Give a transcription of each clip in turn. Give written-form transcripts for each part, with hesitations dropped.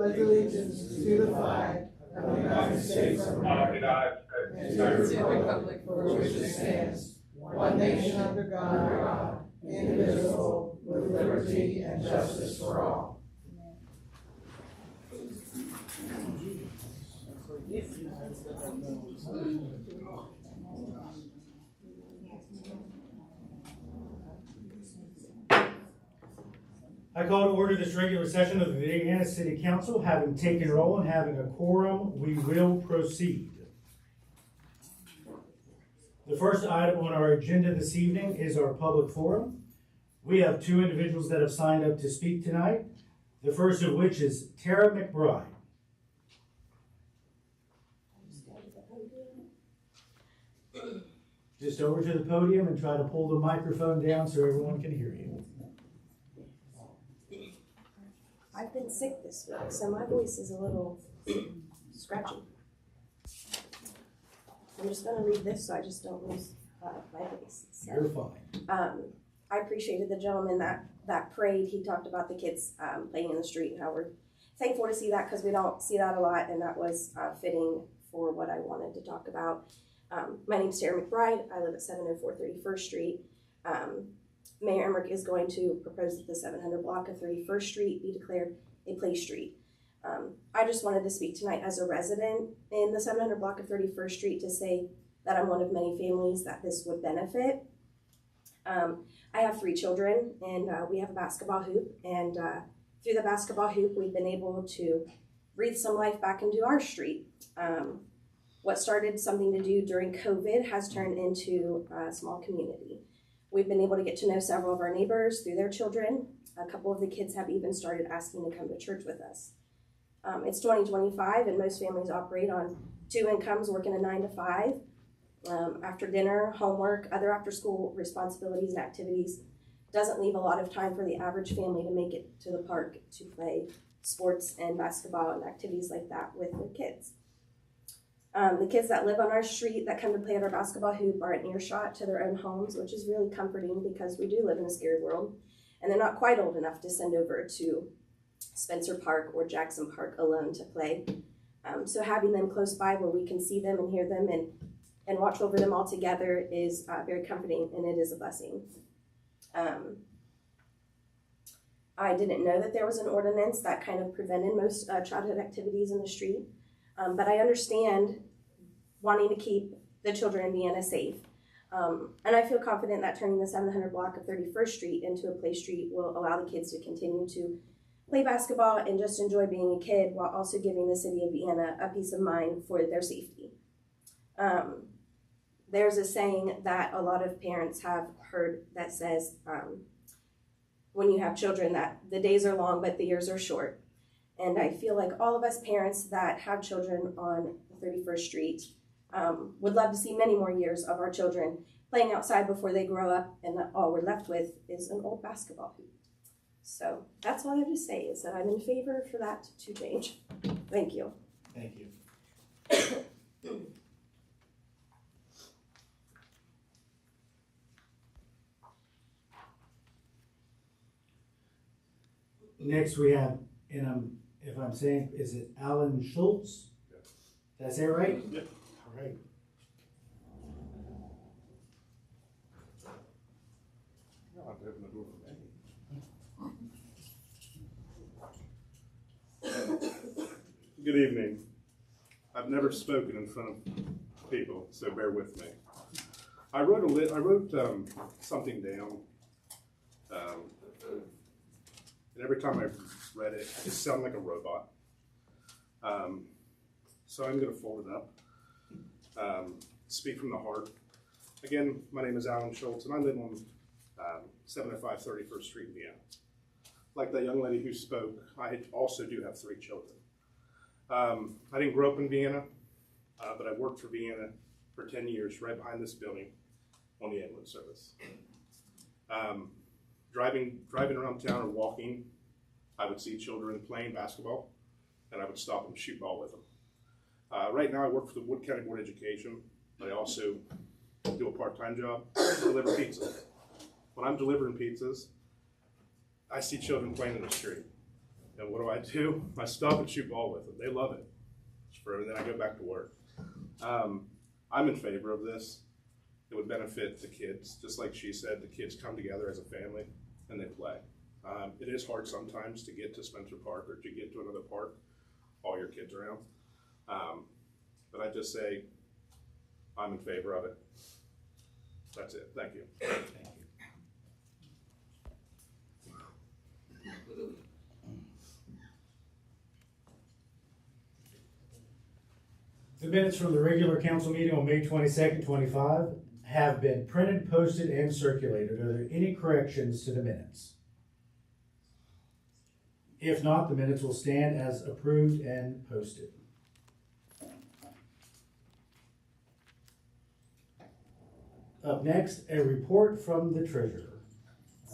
pledge allegiance to the flag of the United States of America and to the republic for which it stands, one nation under God, indivisible, with liberty and justice for all. I call to order this regular session of the Indiana City Council. Having taken roll and having a quorum, we will proceed. The first item on our agenda this evening is our public forum. We have two individuals that have signed up to speak tonight. The first of which is Tara McBride. Just over to the podium and try to pull the microphone down so everyone can hear you. I've been sick this week, so my voice is a little scratchy. I'm just going to read this so I just don't lose my voice. So, You're fine. I appreciated the gentleman that prayed. He talked about the kids playing in the street and how we're thankful to see that because we don't see that a lot, and that was fitting for what I wanted to talk about. My name is Tara McBride. I live at 704 31st Street. Mayor Emmerich is going to propose that the 700 block of 31st Street be declared a play street. I just wanted to speak tonight as a resident in the 700 block of 31st Street to say that I'm one of many families that this would benefit. I have 3 children, and we have a basketball hoop, and through the basketball hoop we've been able to breathe some life back into our street. What started something to do during COVID has turned into a small community. We've been able to get to know several of our neighbors through their children. A couple of the kids have even started asking to come to church with us. It's 2025 and most families operate on 2 incomes, working a 9 to 5. After dinner, homework, other after school responsibilities and activities doesn't leave a lot of time for the average family to make it to the park to play sports and basketball and activities like that with their kids. The kids that live on our street that come to play at our basketball hoop are in earshot to their own homes, which is really comforting because we do live in a scary world, and they're not quite old enough to send over to Spencer Park or Jackson Park alone to play. So having them close by where we can see them and hear them and watch over them all together is very comforting, and it is a blessing. I didn't know that there was an ordinance that kind of prevented most childhood activities in the street. But I understand wanting to keep the children in Vienna safe. And I feel confident that turning the 700 block of 31st Street into a play street will allow the kids to continue to play basketball and just enjoy being a kid while also giving the city of Vienna a peace of mind for their safety. There's a saying that a lot of parents have heard that says, when you have children, that the days are long, but the years are short. And I feel like all of us parents that have children on 31st Street would love to see many more years of our children playing outside before they grow up, and all we're left with is an old basketball hoop. So that's all I have to say, is that I'm in favor for that to change. Thank you. Thank you. Next we have, and if I'm saying, is it Alan Schultz? Yes. Did I say it right? Yep. All right. I'll have to open the door for me. Good evening. I've never spoken in front of people, so bear with me. I wrote something down, and every time I read it, I just sound like a robot. So I'm going to fold it up. Speak from the heart. Again, my name is Alan Schultz, and I live on 705 31st Street in Vienna. Like that young lady who spoke, I also do have 3 children. I didn't grow up in Vienna, but I worked for Vienna for 10 years right behind this building on the ambulance service. Driving around town or walking, I would see children playing basketball, and I would stop and shoot ball with them. Right now I work for the Wood County Board of Education, but I also do a part-time job, deliver pizzas. When I'm delivering pizzas, I see children playing in the street. And what do? I stop and shoot ball with them. They love it. And then I go back to work. I'm in favor of this. It would benefit the kids. Just like she said, the kids come together as a family and they play. It is hard sometimes to get to Spencer Park or to get to another park, all your kids around. But I just say, I'm in favor of it. That's it. Thank you. Thank you. The minutes from the regular council meeting on May 22nd, 25 have been printed, posted, and circulated. Are there any corrections to the minutes? If not, the minutes will stand as approved and posted. Up next, a report from the treasurer.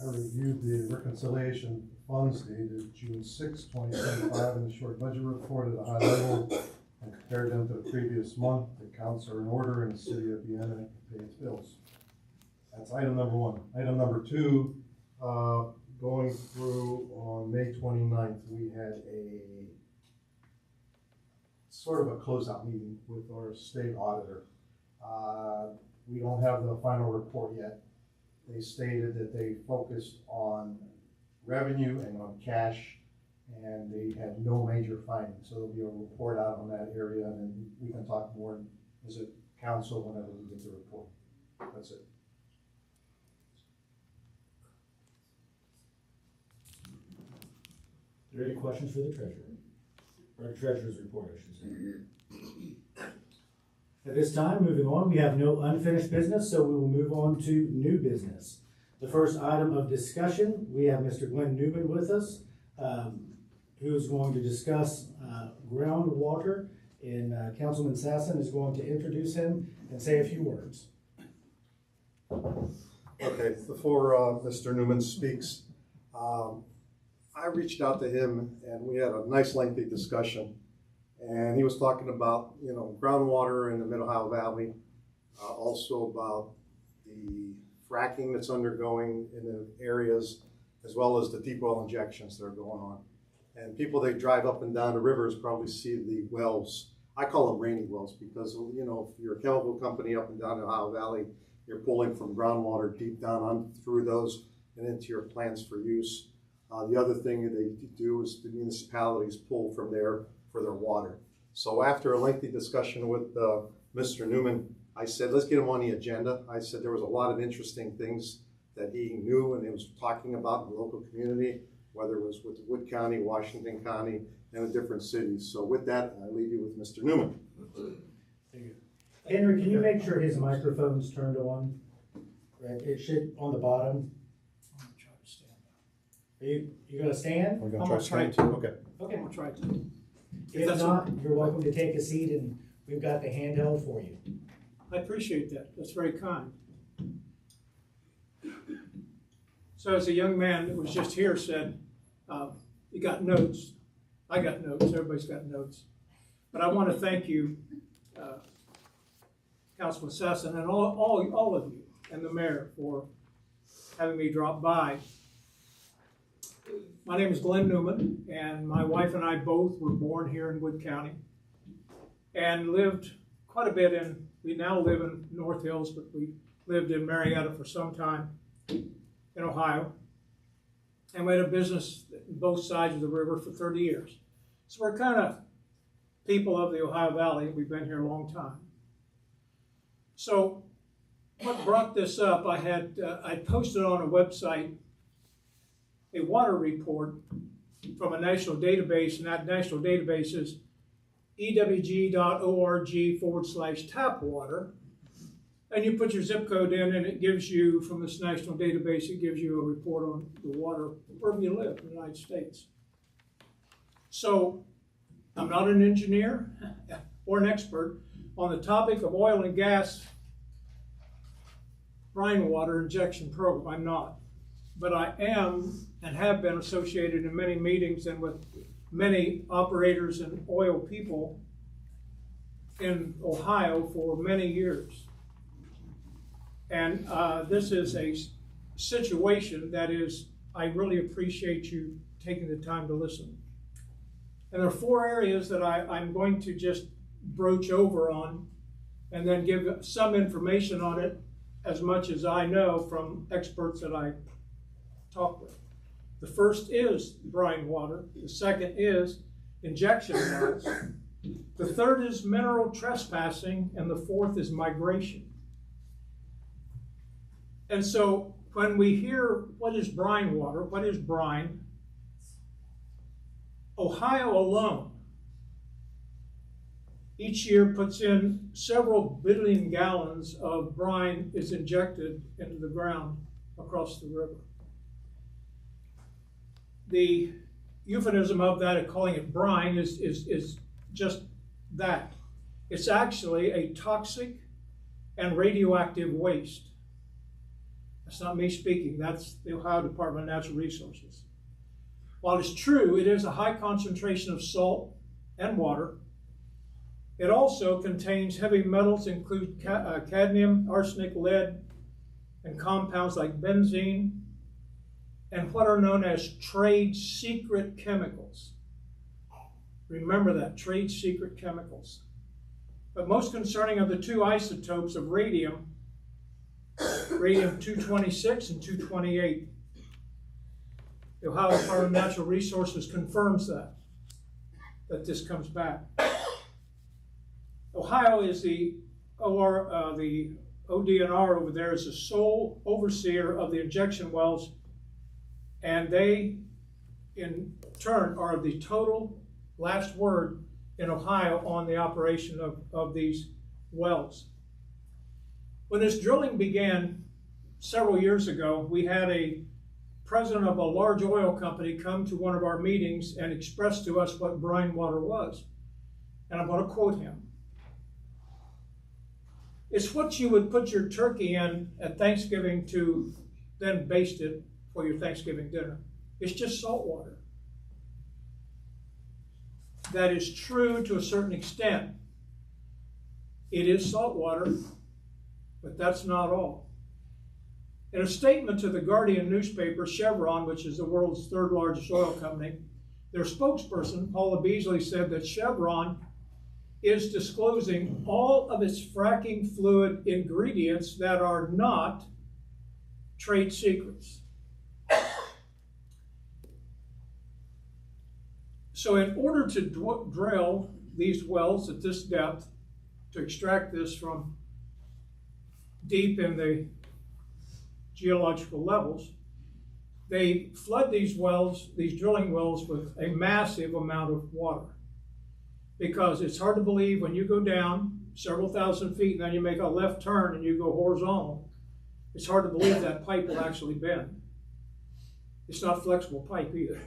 I reviewed the reconciliation funds dated June 6, 2025 in the short budget report at a high level and compared them to the previous month. The accounts are in order and the city of Vienna can pay its bills. That's item number one. Item number two, going through on May 29th, we had a sort of a closeout meeting with our state auditor. We don't have the final report yet. They stated that they focused on revenue and on cash, and they had no major findings. So there'll be a report out on that area, and then we can talk more as a council whenever we get the report. That's it. Are there any questions for the treasurer? Or the treasurer's report, I should say. At this time, moving on, we have no unfinished business, so we will move on to new business. The first item of discussion, we have Mr. Glenn Newman with us, who is going to discuss groundwater, and Councilman Sassen is going to introduce him and say a few words. Okay, before Mr. Newman speaks, I reached out to him and we had a nice lengthy discussion. And he was talking about, groundwater in the Mid-Ohio Valley, also about the fracking that's undergoing in the areas, as well as the deep well injections that are going on. And people that drive up and down the rivers probably see the wells. I call them rainy wells because, if you're a chemical company up and down the Ohio Valley, you're pulling from groundwater deep down on through those and into your plants for use. The other thing that they do is the municipalities pull from there for their water. So after a lengthy discussion with Mr. Newman, I said, let's get him on the agenda. I said there was a lot of interesting things that he knew and he was talking about in the local community, whether it was with Wood County, Washington County, and the different cities. So with that, I leave you with Mr. Newman. Thank you. Henry, can you make sure his microphone's turned on? Right, it should, on the bottom. I'm gonna try to stand up. Are you gonna stand? We're I'm gonna try to. Okay. Okay. I'm gonna try to. If not, you're welcome to take a seat and we've got the handheld for you. I appreciate that. That's very kind. So as a young man that was just here said, you got notes. I got notes. Everybody's got notes. But I want to thank you, Councilman Sassen, and all of you, and the mayor for having me drop by. My name is Glenn Newman, and my wife and I both were born here in Wood County and lived quite a bit we now live in North Hills, but we lived in Marietta for some time in Ohio. And we had a business on both sides of the river for 30 years. So we're kind of people of the Ohio Valley. We've been here a long time. So what brought this up, I posted on a website a water report from a national database, and that national database is ewg.org/tapwater. And you put your zip code in and it gives you, from this national database, it gives you a report on the water wherever you live in the United States. So I'm not an engineer or an expert on the topic of oil and gas brine water injection program. I'm not. But I am and have been associated in many meetings and with many operators and oil people in Ohio for many years. And this is a situation that is, I really appreciate you taking the time to listen. And there are four areas that I'm going to just broach over on and then give some information on it as much as I know from experts that I talk with. The first is brine water. The second is injection wells. The third is mineral trespassing, and the fourth is migration. And so when we hear what is brine water, what is brine, Ohio alone each year puts in several billion gallons of brine is injected into the ground across the river. The euphemism of that, of calling it brine, is just that. It's actually a toxic and radioactive waste. That's not me speaking, that's the Ohio Department of Natural Resources. While it's true, it is a high concentration of salt and water. It also contains heavy metals, include cadmium, arsenic, lead, and compounds like benzene, and what are known as trade secret chemicals. Remember that, trade secret chemicals. But most concerning are the two isotopes of radium, radium-226 and 228. The Ohio Department of Natural Resources confirms that this comes back. Ohio is the ODNR over there is the sole overseer of the injection wells, and they, in turn, are the total last word in Ohio on the operation of these wells. When this drilling began several years ago, we had a president of a large oil company come to one of our meetings and express to us what brine water was. And I'm going to quote him. It's what you would put your turkey in at Thanksgiving to then baste it for your Thanksgiving dinner. It's just salt water. That is true to a certain extent. It is salt water, but that's not all. In a statement to the Guardian newspaper, Chevron, which is the world's third largest oil company, their spokesperson, Paula Beasley, said that Chevron is disclosing all of its fracking fluid ingredients that are not trade secrets. So in order to drill these wells at this depth, to extract this from deep in the geological levels, they flood these wells, these drilling wells, with a massive amount of water. Because it's hard to believe when you go down several thousand feet and then you make a left turn and you go horizontal, it's hard to believe that pipe will actually bend. It's not flexible pipe either.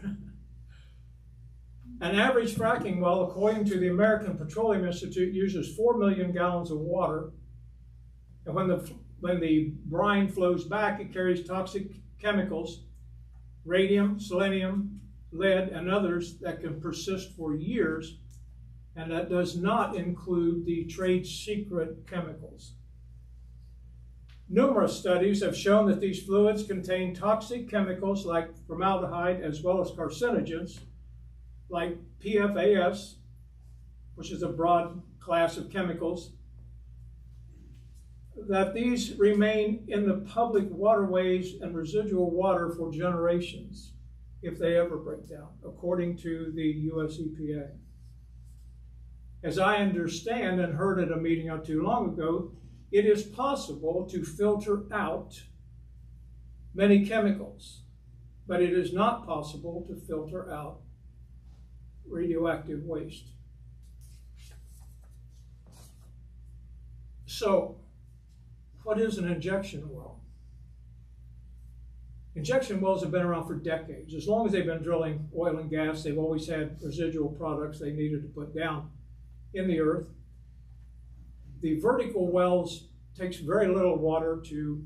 An average fracking well, according to the American Petroleum Institute, uses 4 million gallons of water. And when the brine flows back, it carries toxic chemicals, radium, selenium, lead, and others that can persist for years. And that does not include the trade secret chemicals. Numerous studies have shown that these fluids contain toxic chemicals like formaldehyde, as well as carcinogens like PFAS, which is a broad class of chemicals, that these remain in the public waterways and residual water for generations if they ever break down, according to the US EPA. As I understand and heard at a meeting not too long ago, it is possible to filter out many chemicals, but it is not possible to filter out radioactive waste. So, what is an injection well? Injection wells have been around for decades. As long as they've been drilling oil and gas, they've always had residual products they needed to put down in the earth. The vertical wells takes very little water to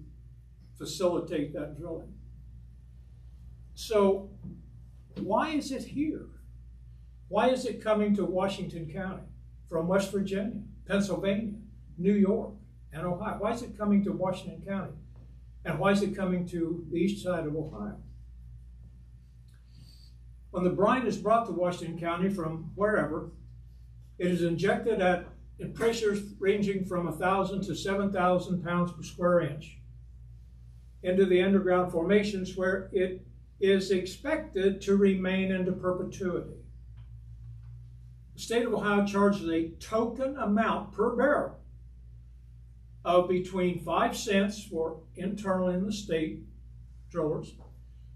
facilitate that drilling. So why is it here? Why is it coming to Washington County from West Virginia, Pennsylvania, New York, and Ohio? Why is it coming to Washington County? And why is it coming to the east side of Ohio? When the brine is brought to Washington County from wherever, it is injected at pressures ranging from 1,000 to 7,000 pounds per square inch into the underground formations, where it is expected to remain into perpetuity. The state of Ohio charges a token amount per barrel of between 5 cents for internal in the state drillers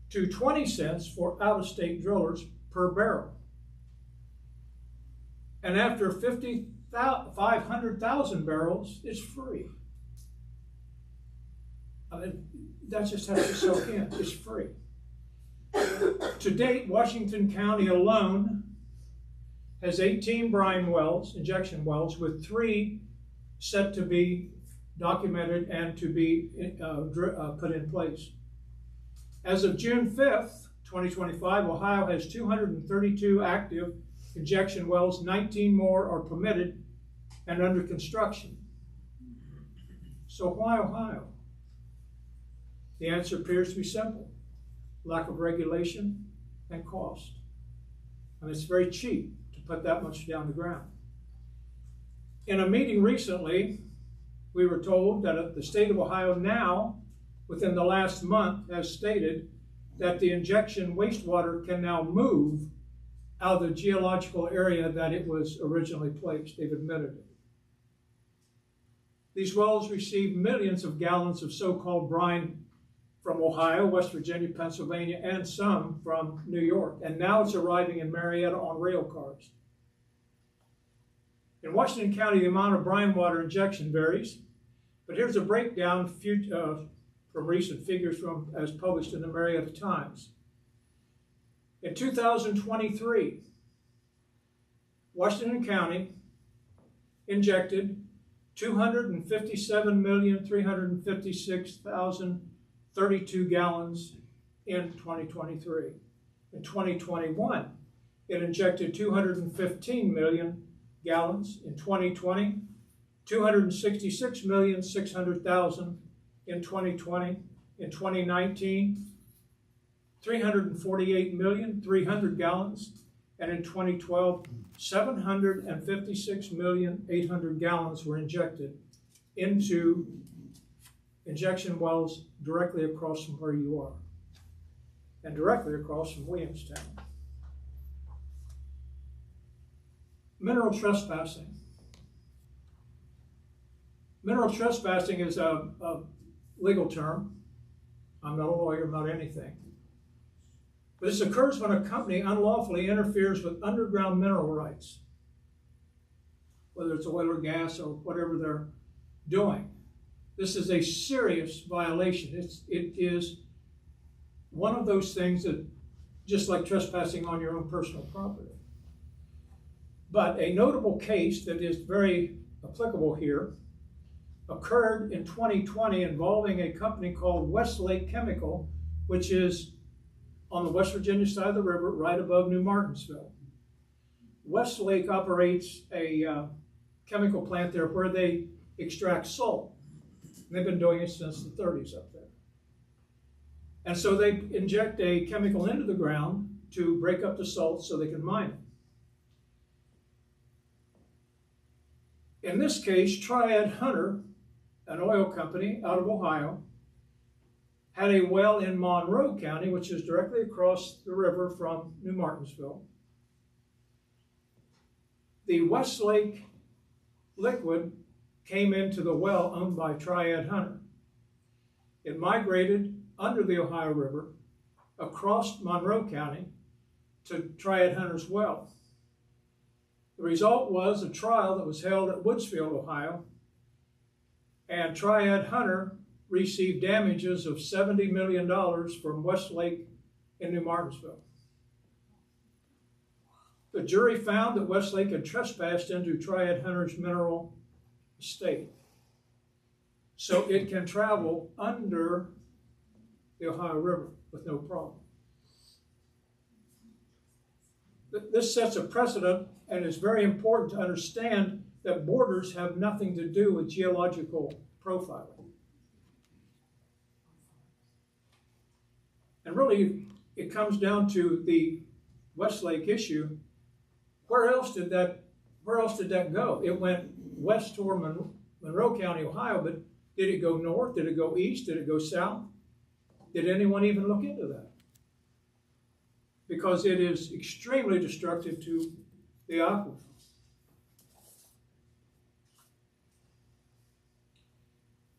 to 20 cents for out-of-state drillers per barrel. And after 500,000 barrels, it's free. I mean, that just has to soak in. It's free. To date, Washington County alone has 18 brine wells, injection wells, with 3 set to be documented and to be put in place. As of June 5th, 2025, Ohio has 232 active injection wells, 19 more are permitted and under construction. So why Ohio? The answer appears to be simple: lack of regulation and cost. And it's very cheap to put that much down the ground. In a meeting recently, we were told that the state of Ohio now, within the last month, has stated that the injection wastewater can now move out of the geological area that it was originally placed. They've admitted it. These wells receive millions of gallons of so-called brine from Ohio, West Virginia, Pennsylvania, and some from New York. And now it's arriving in Marietta on rail cars. In Washington County, the amount of brine water injection varies, but here's a breakdown from recent figures as published in the Marietta Times. In 2023, Washington County injected 257,356,032 gallons in 2023. In 2021, it injected 215 million gallons. In 2020, 266,600,000 in 2020. In 2019, 348,300,000 gallons. And in 2012, 756,800,000 gallons were injected into injection wells directly across from where you are and directly across from Williamstown. Mineral trespassing. Mineral trespassing is a legal term. I'm not a lawyer, not anything. But this occurs when a company unlawfully interferes with underground mineral rights, whether it's oil or gas or whatever they're doing. This is a serious violation. It is one of those things that, just like trespassing on your own personal property. But a notable case that is very applicable here occurred in 2020 involving a company called Westlake Chemical, which is on the West Virginia side of the river, right above New Martinsville. Westlake operates a chemical plant there where they extract salt. They've been doing it since the 30s up there. And so they inject a chemical into the ground to break up the salt so they can mine it. In this case, Triad Hunter, an oil company out of Ohio, had a well in Monroe County, which is directly across the river from New Martinsville. The Westlake liquid came into the well owned by Triad Hunter. It migrated under the Ohio River across Monroe County to Triad Hunter's well. The result was a trial that was held at Woodsfield, Ohio, and Triad Hunter received damages of $70 million from Westlake in New Martinsville. The jury found that Westlake had trespassed into Triad Hunter's mineral estate, so it can travel under the Ohio River with no problem. This sets a precedent, and it's very important to understand that borders have nothing to do with geological profiling. And really, it comes down to the Westlake issue, where else did that go? It went west toward Monroe County, Ohio, but did it go north? Did it go east? Did it go south? Did anyone even look into that? Because it is extremely destructive to the aquifer.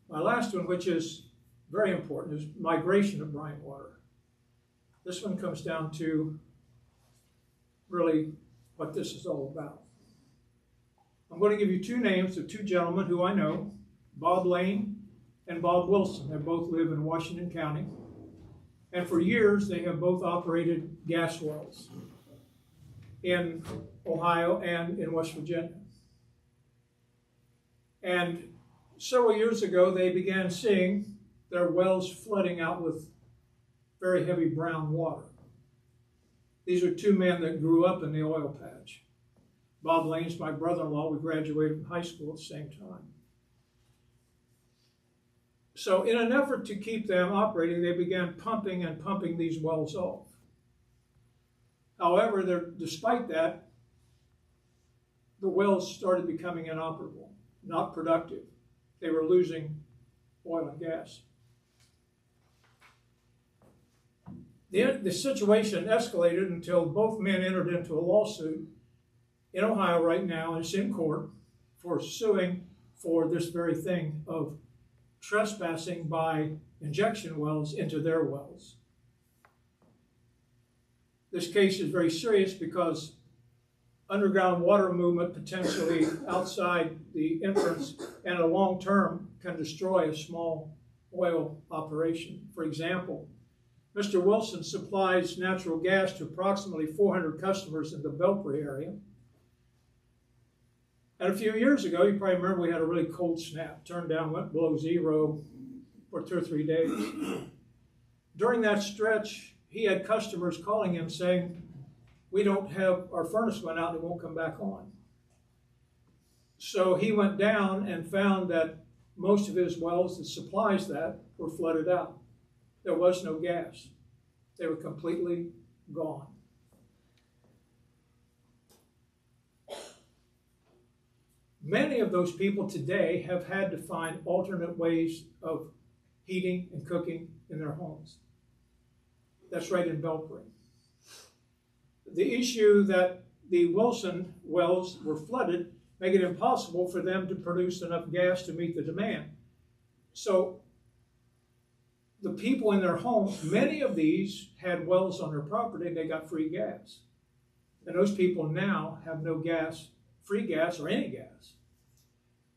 My last one, which is very important, is migration of brine water. This one comes down to really what this is all about. I'm going to give you two names of two gentlemen who I know, Bob Lane and Bob Wilson. They both live in Washington County. And for years, they have both operated gas wells in Ohio and in West Virginia. And several years ago, they began seeing their wells flooding out with very heavy brown water. These are two men that grew up in the oil patch. Bob Lane's my brother-in-law. We graduated from high school at the same time. So in an effort to keep them operating, they began pumping these wells off. However, despite that, the wells started becoming inoperable, not productive. They were losing oil and gas. The situation escalated until both men entered into a lawsuit in Ohio right now, and it's in court, for suing for this very thing of trespassing by injection wells into their wells. This case is very serious because underground water movement potentially outside the entrance and a long term can destroy a small oil operation. For example, Mr. Wilson supplies natural gas to approximately 400 customers in the Belpre area. And a few years ago, you probably remember we had a really cold snap, turned down, went below zero for 2 or 3 days. During that stretch, he had customers calling him saying, we don't have, our furnace went out and it won't come back on. So he went down and found that most of his wells that supplies that were flooded out. There was no gas. They were completely gone. Many of those people today have had to find alternate ways of heating and cooking in their homes. That's right in Belpre. The issue that the Wilson wells were flooded make it impossible for them to produce enough gas to meet the demand. So the people in their homes, many of these had wells on their property and they got free gas. And those people now have no gas, free gas or any gas.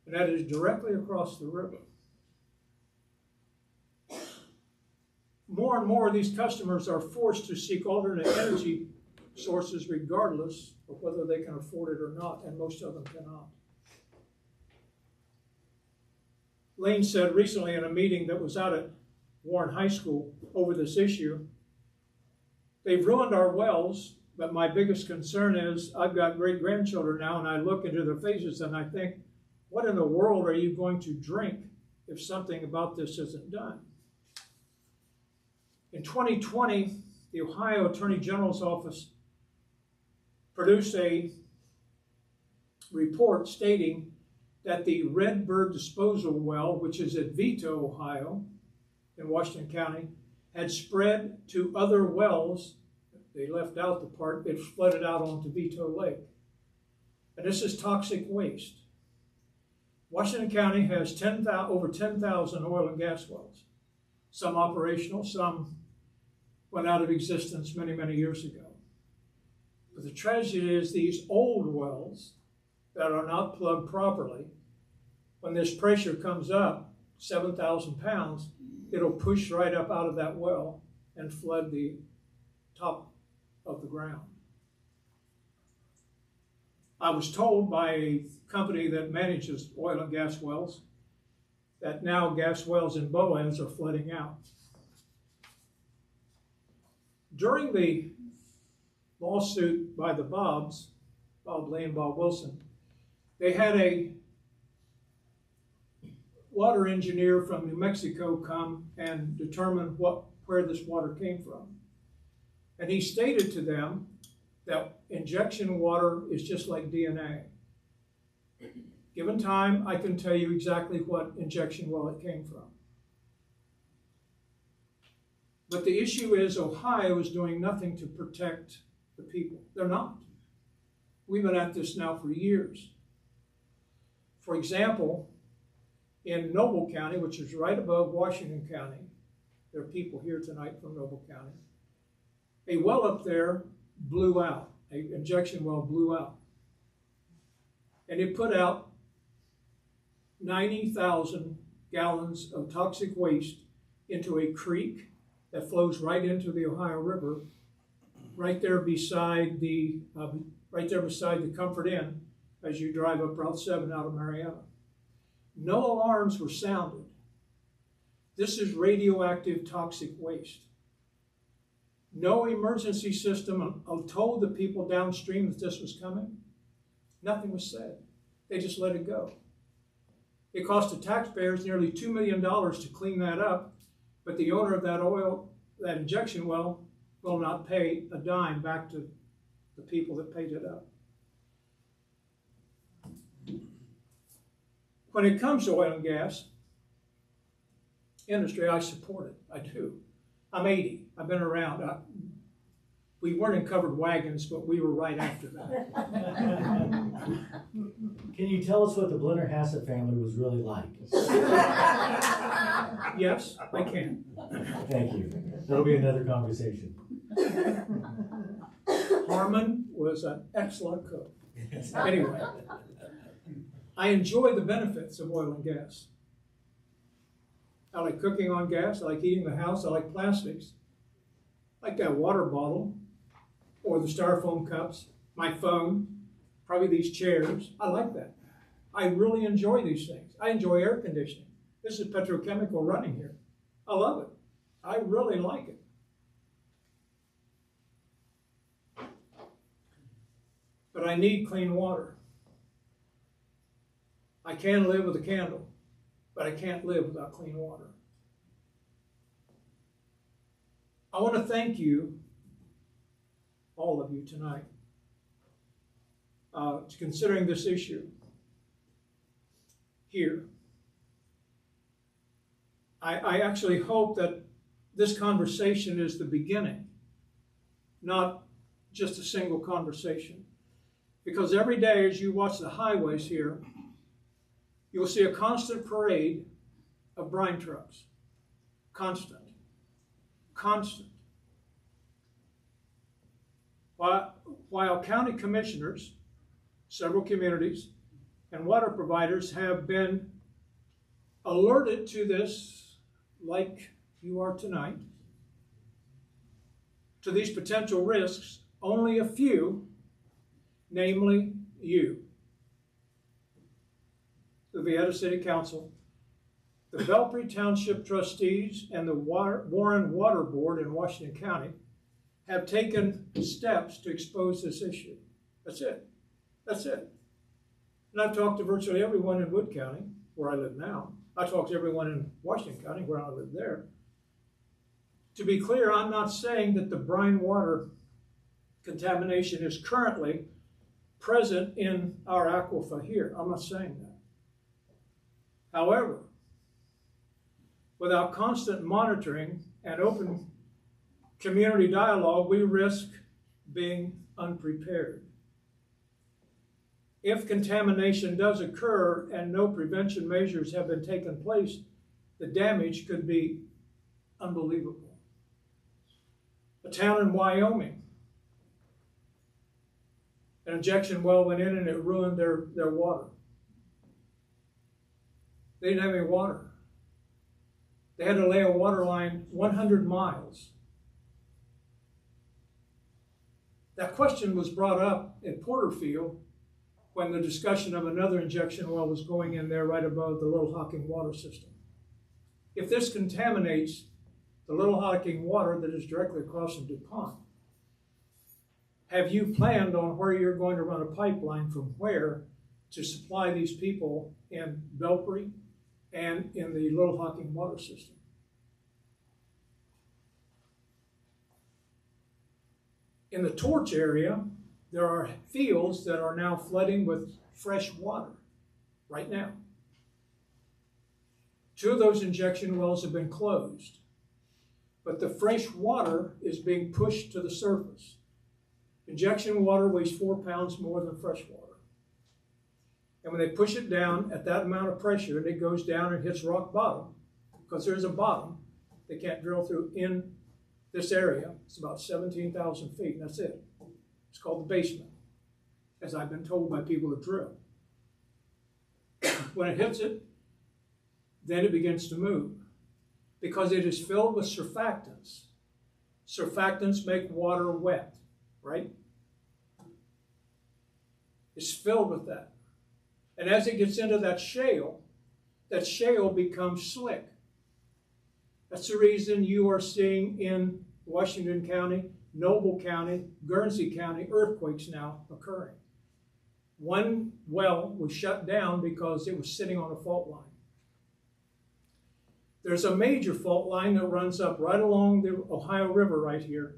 And that is directly across the river. More and more of these customers are forced to seek alternate energy sources regardless of whether they can afford it or not, and most of them cannot. Lane said recently in a meeting that was out at Warren High School over this issue, they've ruined our wells, but my biggest concern is I've got great-grandchildren now, and I look into their faces and I think, what in the world are you going to drink if something about this isn't done? In 2020, the Ohio Attorney General's office produced a report stating that the Redbird disposal well, which is at Vito, Ohio, in Washington County, had spread to other wells. They left out the part that flooded out onto Vito Lake. And this is toxic waste. Washington County has over 10,000 oil and gas wells. Some operational, some went out of existence many, many years ago. But the tragedy is these old wells that are not plugged properly, when this pressure comes up, 7,000 pounds, it'll push right up out of that well and flood the top of the ground. I was told by a company that manages oil and gas wells that now gas wells in Boaz are flooding out. During the lawsuit by the Bobs, Bob Lane and Bob Wilson, they had a water engineer from New Mexico come and determine where this water came from. And he stated to them that injection water is just like DNA. Given time, I can tell you exactly what injection well it came from. But the issue is Ohio is doing nothing to protect the people. They're not. We've been at this now for years. For example, in Noble County, which is right above Washington County, there are people here tonight from Noble County, a well up there blew out, an injection well blew out. And it put out 90,000 gallons of toxic waste into a creek that flows right into the Ohio River, right there beside the Comfort Inn as you drive up Route 7 out of Marietta. No alarms were sounded. This is radioactive toxic waste. No emergency system told the people downstream that this was coming. Nothing was said. They just let it go. It cost the taxpayers nearly $2 million to clean that up, but the owner of that injection well, will not pay a dime back to the people that paid it up. When it comes to oil and gas industry, I support it. I do. I'm 80. I've been around. We weren't in covered wagons, but we were right after that. Can you tell us what the Blennerhassett family was really like? Yes, I can. Thank you. That'll be another conversation. Harmon was an excellent cook. Anyway, I enjoy the benefits of oil and gas. I like cooking on gas. I like heating the house. I like plastics. I like that water bottle or the styrofoam cups, my phone, probably these chairs. I like that. I really enjoy these things. I enjoy air conditioning. This is petrochemical running here. I love it. I really like it. But I need clean water. I can live with a candle, but I can't live without clean water. I want to thank you, all of you tonight, considering this issue here. I actually hope that this conversation is the beginning, not just a single conversation. Because every day as you watch the highways here, you'll see a constant parade of brine trucks. Constant. Constant. While county commissioners, several communities, and water providers have been alerted to this, like you are tonight, to these potential risks, only a few, namely you, the Vieta City Council, the Belpre Township trustees, and the Warren Water Board in Washington County have taken steps to expose this issue. That's it. That's it. And I've talked to virtually everyone in Wood County, where I live now. I talked to everyone in Washington County, where I live there. To be clear, I'm not saying that the brine water contamination is currently present in our aquifer here. I'm not saying that. However, without constant monitoring and open community dialogue, we risk being unprepared. If contamination does occur and no prevention measures have been taken place, the damage could be unbelievable. A town in Wyoming, an injection well went in and it ruined their water. They didn't have any water. They had to lay a water line 100 miles. That question was brought up at Porterfield when the discussion of another injection well was going in there right above the Little Hocking water system. If this contaminates the Little Hocking water that is directly across from DuPont, have you planned on where you're going to run a pipeline from where to supply these people in Belpre and in the Little Hocking water system? In the Torch area, there are fields that are now flooding with fresh water right now. 2 of those injection wells have been closed, but the fresh water is being pushed to the surface. Injection water weighs 4 pounds more than fresh water. And when they push it down at that amount of pressure, and it goes down and hits rock bottom, because there's a bottom they can't drill through in this area. It's about 17,000 feet, and that's it. It's called the basement, as I've been told by people who drill. When it hits it, then it begins to move, because it is filled with surfactants. Surfactants make water wet, right? It's filled with that. And as it gets into that shale becomes slick. That's the reason you are seeing in Washington County, Noble County, Guernsey County, earthquakes now occurring. One well was shut down because it was sitting on a fault line. There's a major fault line that runs up right along the Ohio River right here.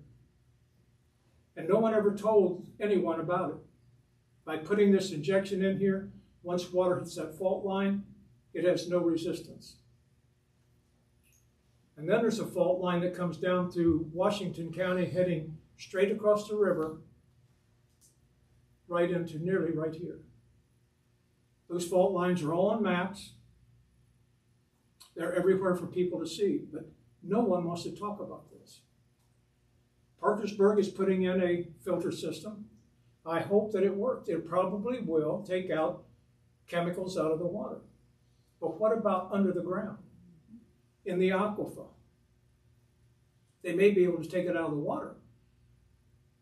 And no one ever told anyone about it. By putting this injection in here, once water hits that fault line, it has no resistance. And then there's a fault line that comes down through Washington County, heading straight across the river, right into nearly right here. Those fault lines are all on maps. They're everywhere for people to see, but no one wants to talk about this. Parkersburg is putting in a filter system. I hope that it works. It probably will take out chemicals out of the water. But what about under the ground? In the aquifer? They may be able to take it out of the water,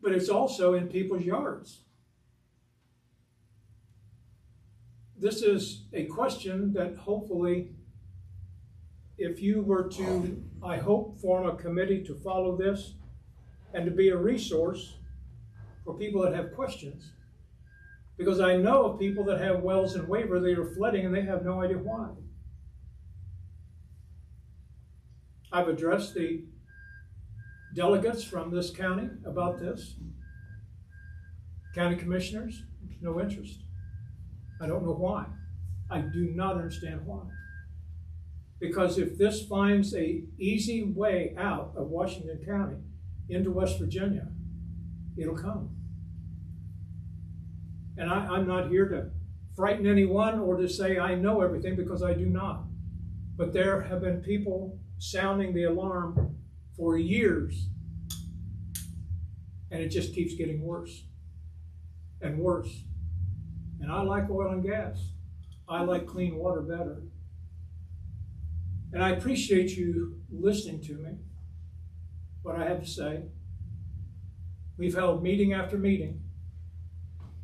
but it's also in people's yards. This is a question that hopefully, if you were to, I hope, form a committee to follow this and to be a resource for people that have questions. Because I know of people that have wells in Waverly that are flooding and they have no idea why. I've addressed the delegates from this county about this. County commissioners, no interest. I don't know why. I do not understand why. Because if this finds an easy way out of Washington County into West Virginia, it'll come. And I'm not here to frighten anyone or to say I know everything, because I do not. But there have been people sounding the alarm for years, and it just keeps getting worse and worse. And I like oil and gas. I like clean water better. And I appreciate you listening to me, what I have to say. We've held meeting after meeting.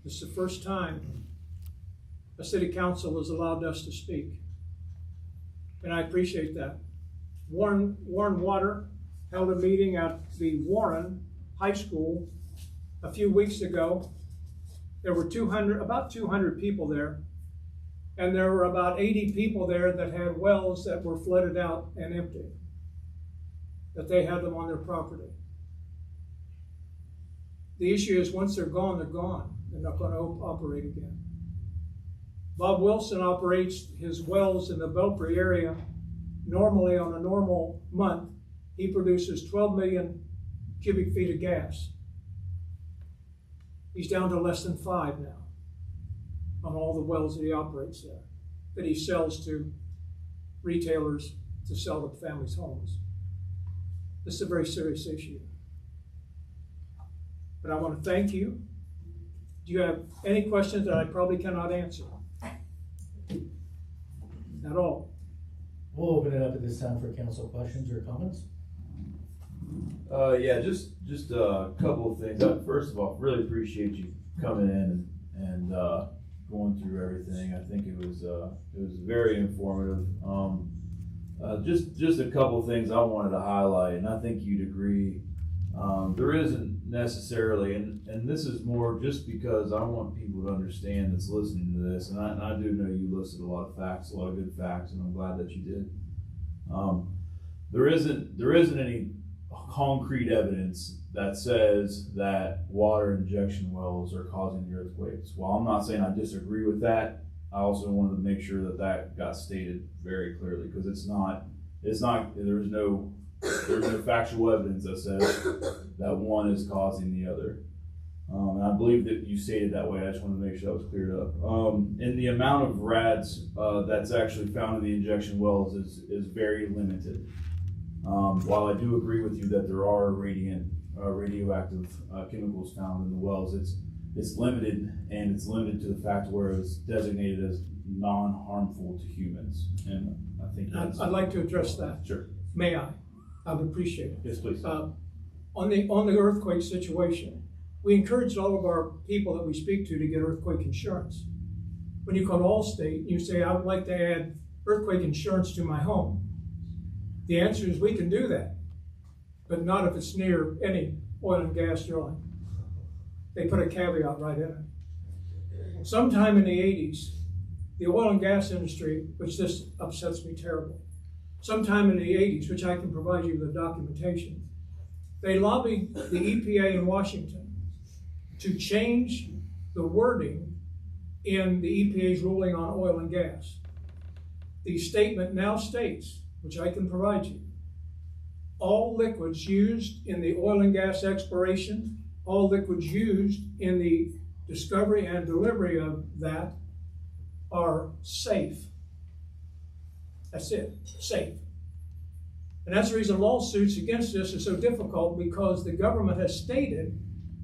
This is the first time a city council has allowed us to speak. And I appreciate that. Warren Water held a meeting at the Warren High School a few weeks ago. There were about 200 people there. And there were about 80 people there that had wells that were flooded out and empty, that they had them on their property. The issue is once they're gone, they're gone. They're not going to operate again. Bob Wilson operates his wells in the Belpre area. Normally, on a normal month, he produces 12 million cubic feet of gas. He's down to less than 5 now on all the wells that he operates there, that he sells to retailers to sell to families' homes. This is a very serious issue. But I want to thank you. Do you have any questions that I probably cannot answer? At all. We'll open it up at this time for council questions or comments. Yeah, just a couple of things. First of all, really appreciate you coming in and going through everything. I think it was very informative. Just a couple of things I wanted to highlight, and I think you'd agree. There isn't necessarily, and this is more just because I want people to understand that's listening to this, and I do know you listed a lot of facts, a lot of good facts, and I'm glad that you did. There isn't any concrete evidence that says that water injection wells are causing the earthquakes. While I'm not saying I disagree with that, I also wanted to make sure that that got stated very clearly, because there's no factual evidence that says that one is causing the other. And I believe that you stated that way. I just wanted to make sure that was cleared up. And the amount of rads that's actually found in the injection wells is very limited. While I do agree with you that there are radioactive chemicals found in the wells, it's limited, and it's limited to the fact where it's designated as non-harmful to humans. And I think I'd like to address that. Sure. May I? I would appreciate it. Yes, please. On the earthquake situation, we encourage all of our people that we speak to get earthquake insurance. When you call Allstate, you say, I would like to add earthquake insurance to my home. The answer is we can do that, but not if it's near any oil and gas drilling. They put a caveat right in it. Sometime in the 80s, the oil and gas industry, which this upsets me terribly, sometime in the 80s, which I can provide you with the documentation, they lobbied the EPA in Washington to change the wording in the EPA's ruling on oil and gas. The statement now states, which I can provide you, all liquids used in the oil and gas exploration, all liquids used in the discovery and delivery of that are safe. That's it, safe. And that's the reason lawsuits against this are so difficult, because the government has stated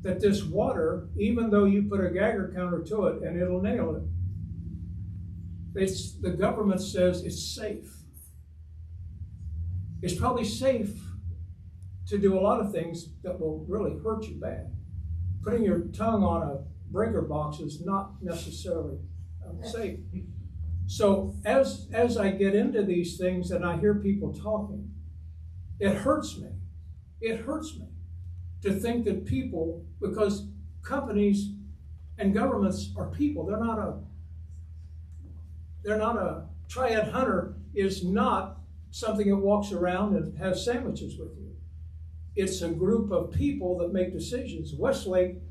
that this water, even though you put a Geiger counter to it and it'll nail it, the government says it's safe. It's probably safe to do a lot of things that will really hurt you bad. Putting your tongue on a breaker box is not necessarily safe. So as I get into these things and I hear people talking, it hurts me. It hurts me to think that people, because companies and governments are people, they're not a triad hunter is not something that walks around and has sandwiches with you. It's a group of people that make decisions. Westlake,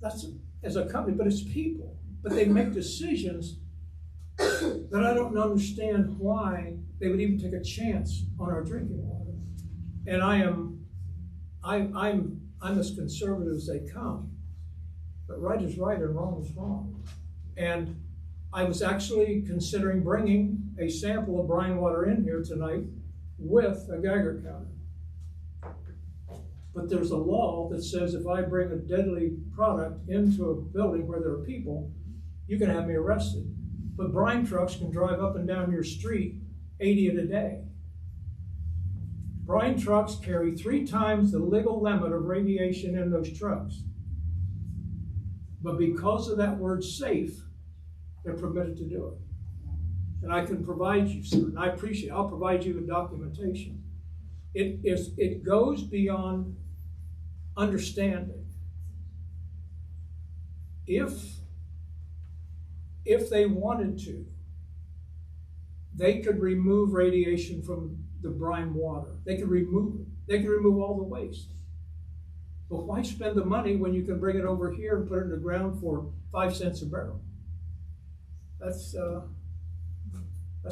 that's as a company, but it's people. But they make decisions that I don't understand why they would even take a chance on our drinking water. And I'm as conservative as they come. But right is right and wrong is wrong. And I was actually considering bringing a sample of brine water in here tonight with a Geiger counter. But there's a law that says if I bring a deadly product into a building where there are people, you can have me arrested. But brine trucks can drive up and down your street 80 a day. Brine trucks carry 3 times the legal limit of radiation in those trucks. But because of that word safe, they're permitted to do it. And I can provide you, sir, and I appreciate it. I'll provide you with documentation. It goes beyond understanding. If they wanted to, they could remove radiation from the brine water. They could remove it. They could remove all the waste. But why spend the money when you can bring it over here and put it in the ground for 5 cents a barrel? That's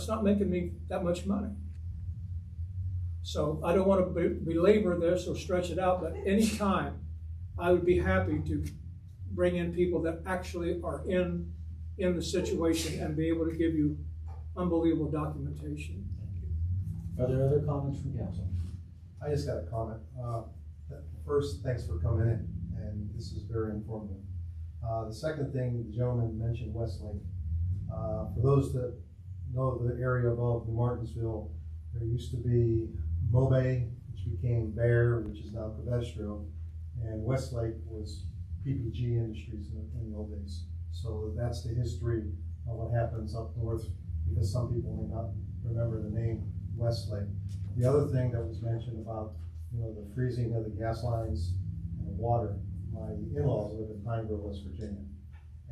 not making me that much money. So I don't want to belabor this or stretch it out, but anytime I would be happy to bring in people that actually are in the situation and be able to give you unbelievable documentation. Are there other comments from council? I just got a comment. First, thanks for coming in, and this is very informative. The second thing, the gentleman mentioned Westlake. For those that know the area above New Martinsville, there used to be Mobay, which became Bear, which is now Covestro, and Westlake was PPG Industries in the old days. So that's the history of what happens up north, because some people may not remember the name Westlake. The other thing that was mentioned about, the freezing of the gas lines and the water, my in-laws live in Pineville, West Virginia,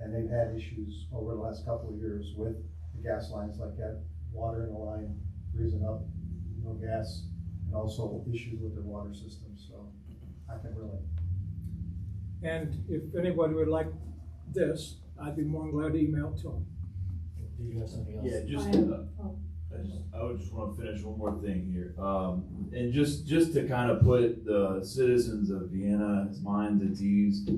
and they've had issues over the last couple of years with the gas lines like that, water in the line freezing up, no gas, and also issues with their water system. So I can relate. And if anybody would like this, I'd be more than glad to email to them. Do you have something else? Yeah, I would just want to finish one more thing here. And just to kind of put the citizens of Vienna's minds at ease,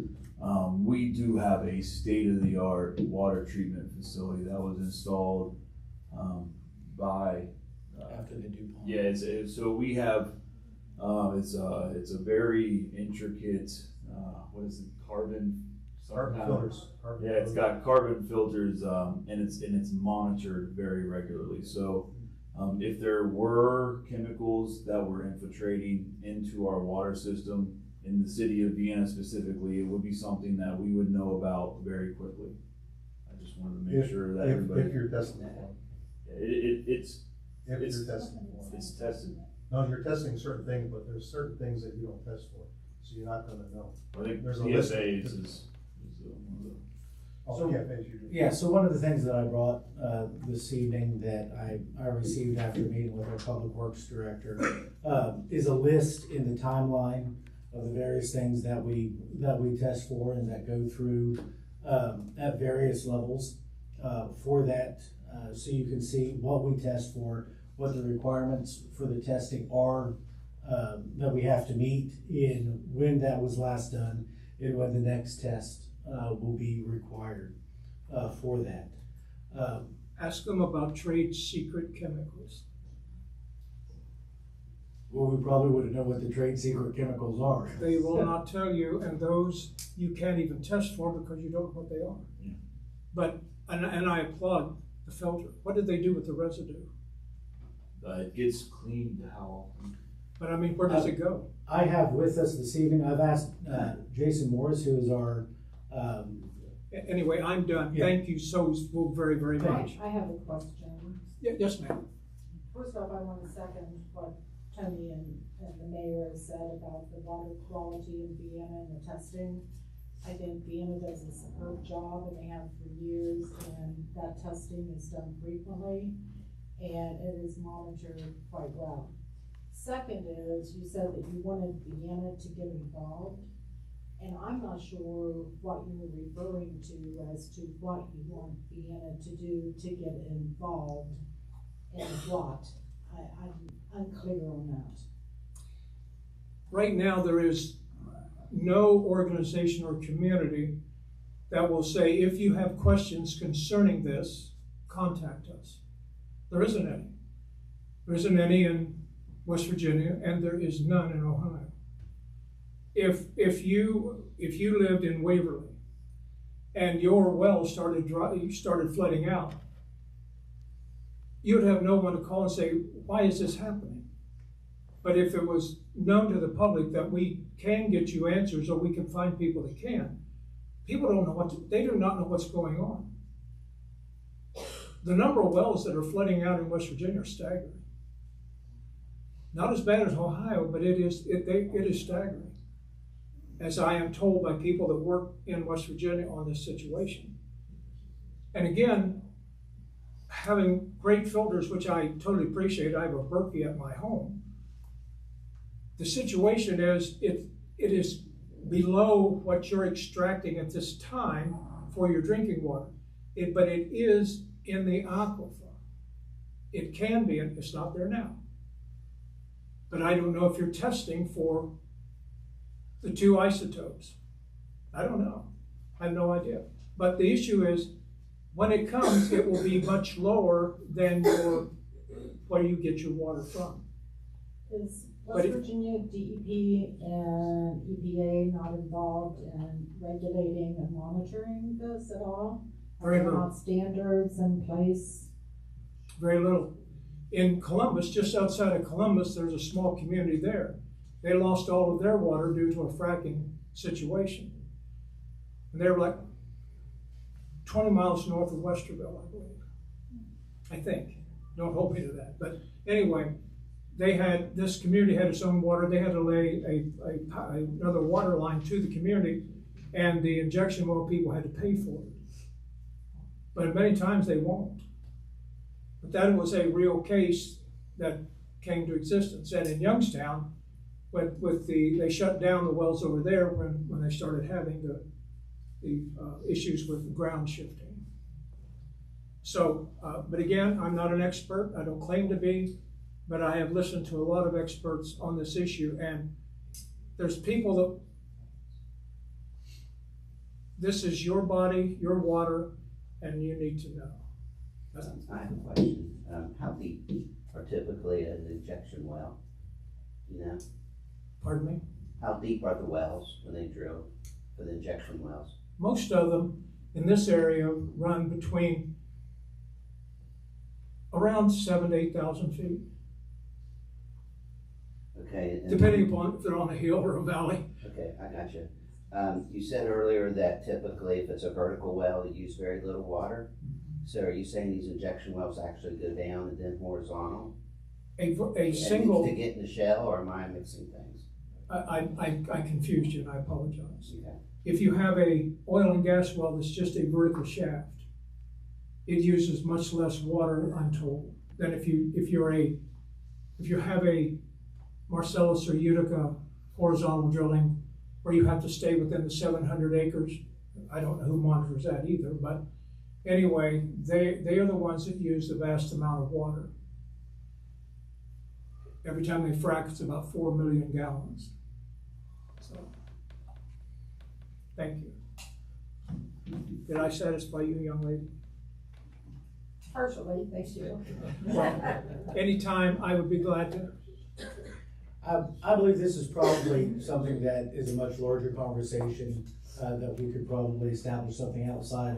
we do have a state-of-the-art water treatment facility that was installed by. After the DuPont. Yeah, so we have, it's a very intricate, what is it, carbon Filters. Yeah, it's got carbon filters, and it's monitored very regularly. So, if there were chemicals that were infiltrating into our water system in the city of Vienna specifically, it would be something that we would know about very quickly. I just wanted to make sure that everybody. If you're testing for it. It's If you're testing for it. it's tested. No, you're testing certain things, but there's certain things that you don't test for, so you're not gonna know. I think There's a list. CFAs is one of the. Oh, yeah, as you do. Yeah, so one of the things that I brought this evening that I received after meeting with our public works director is a list in the timeline of the various things that we test for and that go through at various levels for that, so you can see what we test for, what the requirements for the testing are that we have to meet in when that was last done and when the next test will be required for that. Ask them about trade secret chemicals. Well, we probably wouldn't know what the trade secret chemicals are. They will not tell you, and those you can't even test for because you don't know what they are. Yeah. But, and I applaud the filter. What did they do with the residue? It gets cleaned how often? But I mean, where does it go? I have with us this evening, I've asked Jason Morris, who is our Anyway, I'm done. Yeah. Thank you so very, very much. I have a question. Yes, ma'am. First off, I want to second what Tony and the mayor has said about the water quality in Vienna and the testing. I think Vienna does a superb job, and they have for years, and that testing is done frequently, and it is monitored quite well. Second is, you said that you wanted Vienna to get involved, and I'm not sure what you're referring to as to what you want Vienna to do to get involved in what. I'm unclear on that. Right now, there is no organization or community that will say, if you have questions concerning this, contact us. There isn't any. There isn't any in West Virginia, and there is none in Ohio. If you lived in Waverly and your well started flooding out, you would have no one to call and say, why is this happening? But if it was known to the public that we can get you answers, or we can find people that can, people don't know they do not know what's going on. The number of wells that are flooding out in West Virginia are staggering. Not as bad as Ohio, but it is staggering, as I am told by people that work in West Virginia on this situation. And again, having great filters, which I totally appreciate, I have a Berkey at my home. The situation is, it is below what you're extracting at this time for your drinking water. But it is in the aquifer. It can be, and it's not there now. But I don't know if you're testing for the two isotopes. I don't know. I have no idea. But the issue is, when it comes, it will be much lower than where you get your water from. Is West Virginia DEP and EPA not involved in regulating and monitoring this at all? Very Are there little. not standards in place? Very little. In Columbus, just outside of Columbus, there's a small community there. They lost all of their water due to a fracking situation. And they were like 20 miles north of Westerville, I believe. I think. Don't hold me to that. But anyway, this community had its own water. They had to lay another water line to the community, and the injection well people had to pay for it. But many times they won't. But that was a real case that came to existence. And in Youngstown, But they shut down the wells over there when they started having the issues with ground shifting. So, but again, I'm not an expert. I don't claim to be, but I have listened to a lot of experts on this issue, and there's people that this is your body, your water, and you need to know. I have a question. How deep are typically an injection well? You know, Pardon me? how deep are the wells when they drill for the injection wells? Most of them in this area run between around 7,000 to 8,000 feet, Okay. and- depending upon if they're on a hill or a valley. Okay, I got you. You said earlier that typically if it's a vertical well, you use very little water. So are you saying these injection wells actually go down and then horizontal? A single, To get in the shell, or am I mixing things? I confused you and I apologize. Okay. If you have a oil and gas well that's just a vertical shaft, it uses much less water, I'm told, than if you have a Marcellus or Utica horizontal drilling where you have to stay within the 700 acres. I don't know who monitors that either, but anyway, they are the ones that use the vast amount of water. Every time they frack, it's about 4 million gallons. So, thank you. Did I satisfy you, young lady? Partially, thanks you. Anytime, I would be glad to. I believe this is probably something that is a much larger conversation, that we could probably establish something outside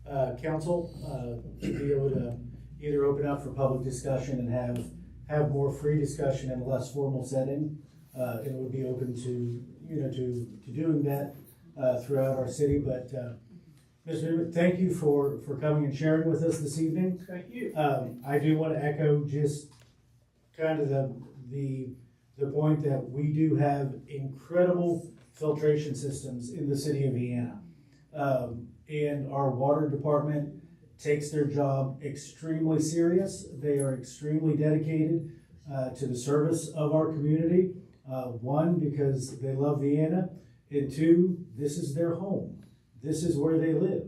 of council, to be able to either open up for public discussion and have more free discussion in a less formal setting. It would be open to, to doing that throughout our city. But Mr. Newman, thank you for coming and sharing with us this evening. Thank you. I do want to echo just kind of the point that we do have incredible filtration systems in the city of Vienna. And our water department takes their job extremely serious. They are extremely dedicated to the service of our community. One, because they love Vienna, and two, this is their home. This is where they live.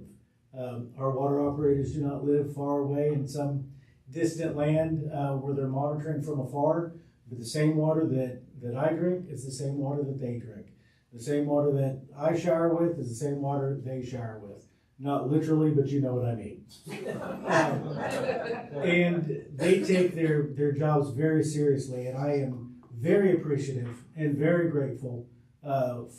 Our water operators do not live far away in some distant land where they're monitoring from afar. But the same water that I drink is the same water that they drink. The same water that I shower with is the same water they shower with. Not literally, but you know what I mean. And they take their jobs very seriously, and I am very appreciative and very grateful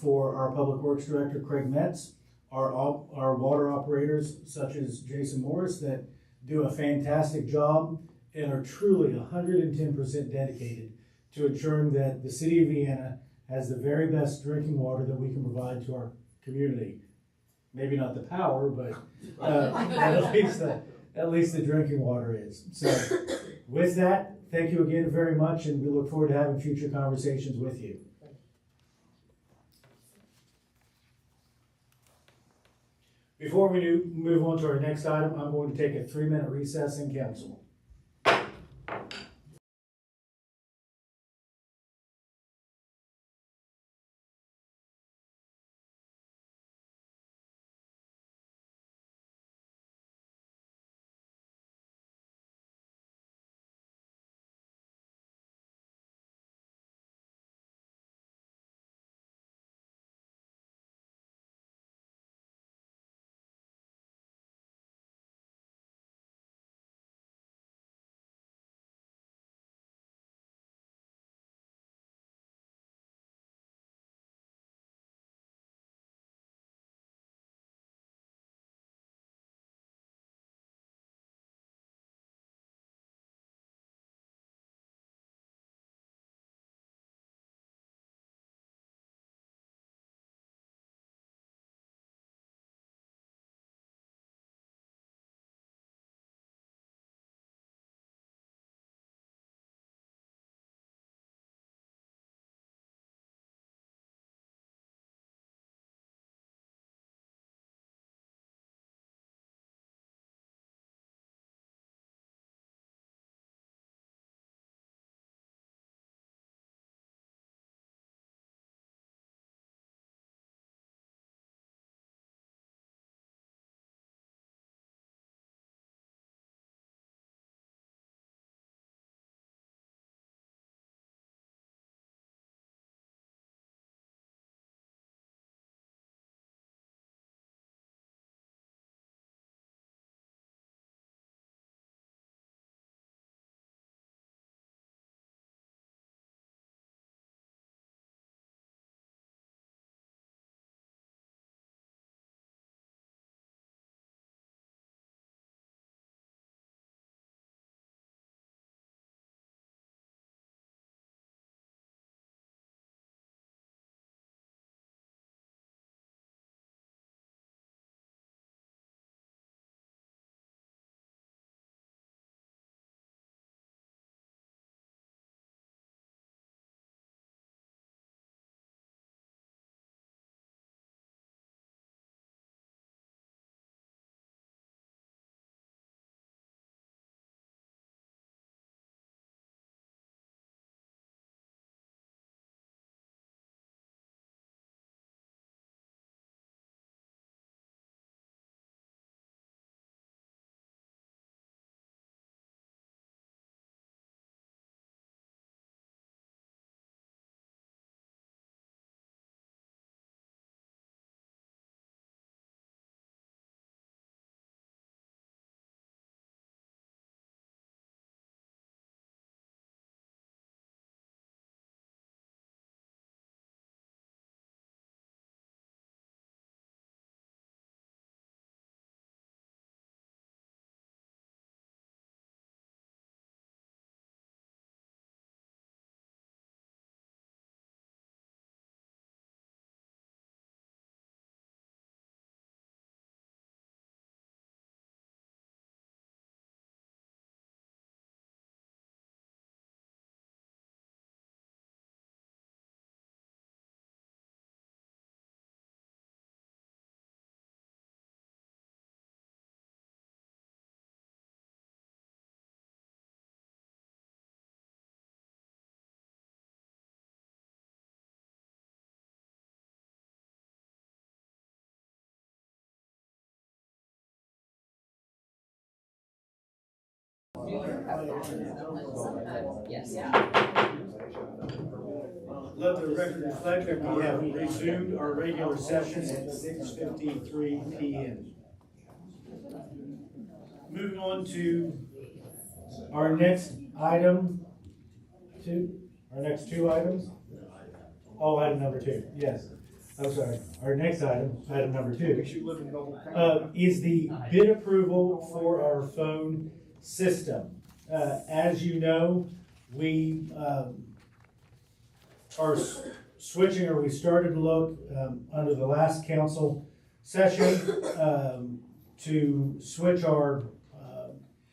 for our Public Works Director, Craig Metz, our water operators, such as Jason Morris, that do a fantastic job and are truly 110% dedicated to ensuring that the city of Vienna has the very best drinking water that we can provide to our community. Maybe not the power, but at least the drinking water is. So with that, thank you again very much, and we look forward to having future conversations with you. Before we move on to our next item, I'm going to take a 3-minute recess in council. Yes. Let the record reflect that we have resumed our regular session at 6:53 p.m. Moving on to our next item, our next two items. Oh, item number 2, yes. I'm sorry. Our next item, item number 2, is the bid approval for our phone system. As you know, we are switching, or we started to look under the last council session to switch our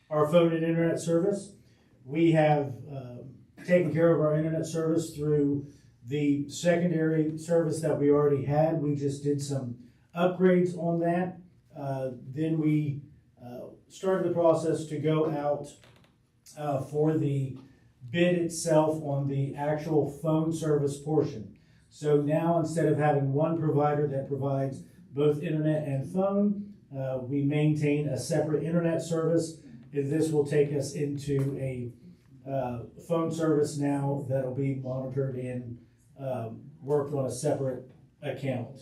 phone and internet service. We have taken care of our internet service through the secondary service that we already had. We just did some upgrades on that. Then we started the process to go out for the bid itself on the actual phone service portion. So now, instead of having one provider that provides both internet and phone, we maintain a separate internet service. And this will take us into a phone service now that'll be monitored and worked on a separate account.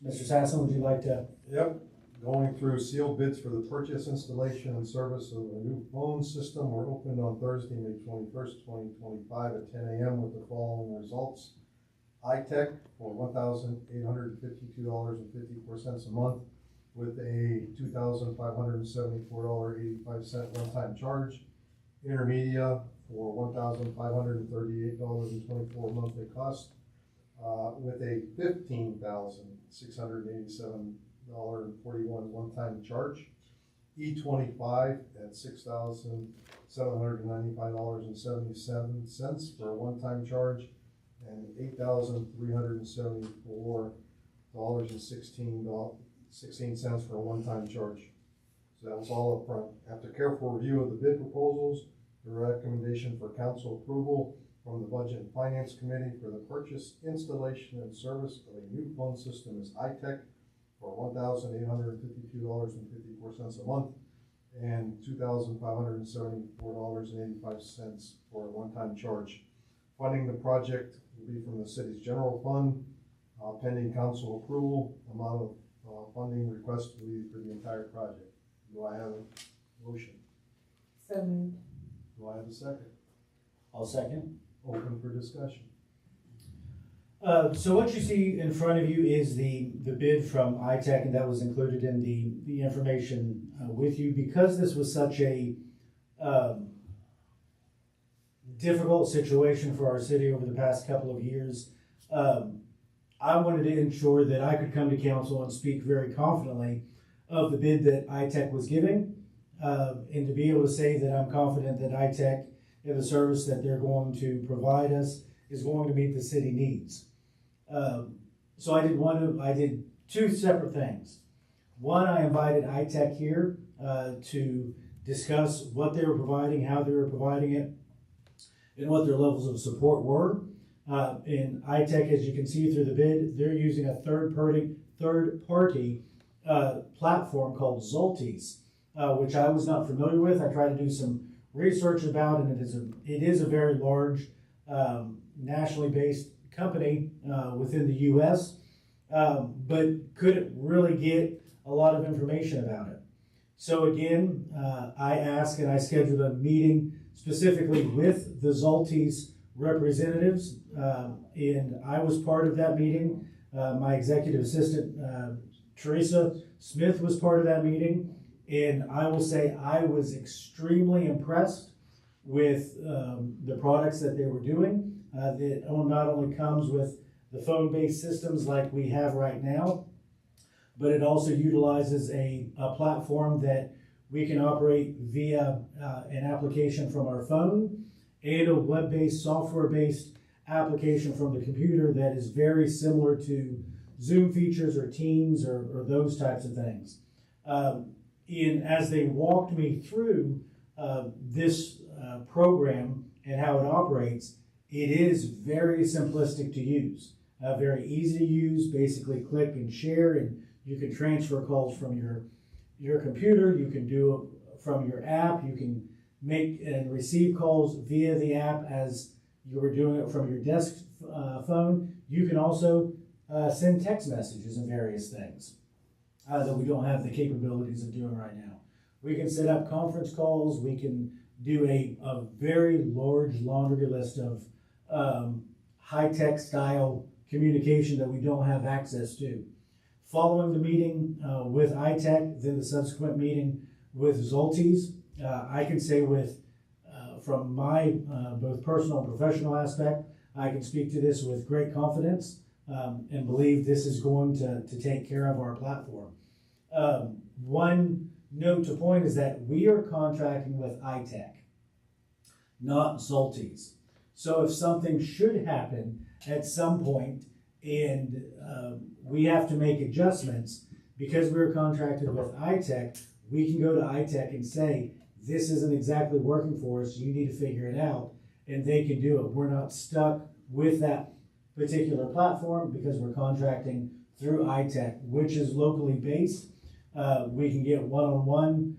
Mr. Sasson, would you like to? Yep, going through sealed bids for the purchase, installation, and service of a new phone system were opened on Thursday, May 21st, 2025 at 10 a.m. with the following results. iTech for $1,852.54 a month with a $2,574.85 one-time charge. Intermedia for $1,538.24 monthly cost with a $15,687.41 one-time charge. E25 at $6,795.77 for a one-time charge, and $8,374.16 for a one-time charge. So that was all up front. After careful review of the bid proposals, the recommendation for council approval from the Budget and Finance Committee for the purchase, installation, and service of a new phone system is iTech for $1,852.54 a month and $2,574.85 for a one-time charge. Funding the project will be from the city's general fund, pending council approval. Amount of funding request will be for the entire project. Do I have a motion? So moved. Do I have a second? I'll second. Open for discussion. So what you see in front of you is the bid from iTech, and that was included in the information with you. Because this was such a difficult situation for our city over the past couple of years, I wanted to ensure that I could come to council and speak very confidently of the bid that iTech was giving, and to be able to say that I'm confident that iTech and the service that they're going to provide us is going to meet the city needs. So I did two separate things. One, I invited iTech here to discuss what they were providing, how they were providing it, and what their levels of support were. And iTech, as you can see through the bid, they're using a third-party platform called Zoltis, which I was not familiar with. I tried to do some research about, and it is a very large nationally based company within the U.S., but couldn't really get a lot of information about it. So again, I asked and I scheduled a meeting specifically with the Zoltis representatives, and I was part of that meeting. My executive assistant, Teresa Smith, was part of that meeting, and I will say I was extremely impressed with the products that they were doing. That not only comes with the phone-based systems like we have right now, but it also utilizes a platform that we can operate via an application from our phone and a web-based, software-based application from the computer that is very similar to Zoom features or Teams or those types of things. As they walked me through this program and how it operates, it is very simplistic to use, very easy to use. Basically click and share, and you can transfer calls from your computer, you can do it from your app, you can make and receive calls via the app as you were doing it from your desk phone. You can also send text messages and various things that we don't have the capabilities of doing right now. We can set up conference calls. We can do a very large laundry list of high-tech style communication that we don't have access to. Following the meeting with iTech, then the subsequent meeting with Zoltes, I can say from my both personal and professional aspect, I can speak to this with great confidence and believe this is going to take care of our platform. One note to point is that we are contracting with iTech, not Zoltes. So if something should happen at some point and we have to make adjustments, because we're contracted with iTech, we can go to iTech and say, this isn't exactly working for us, you need to figure it out, and they can do it. We're not stuck with that particular platform because we're contracting through iTech, which is locally based. We can get one-on-one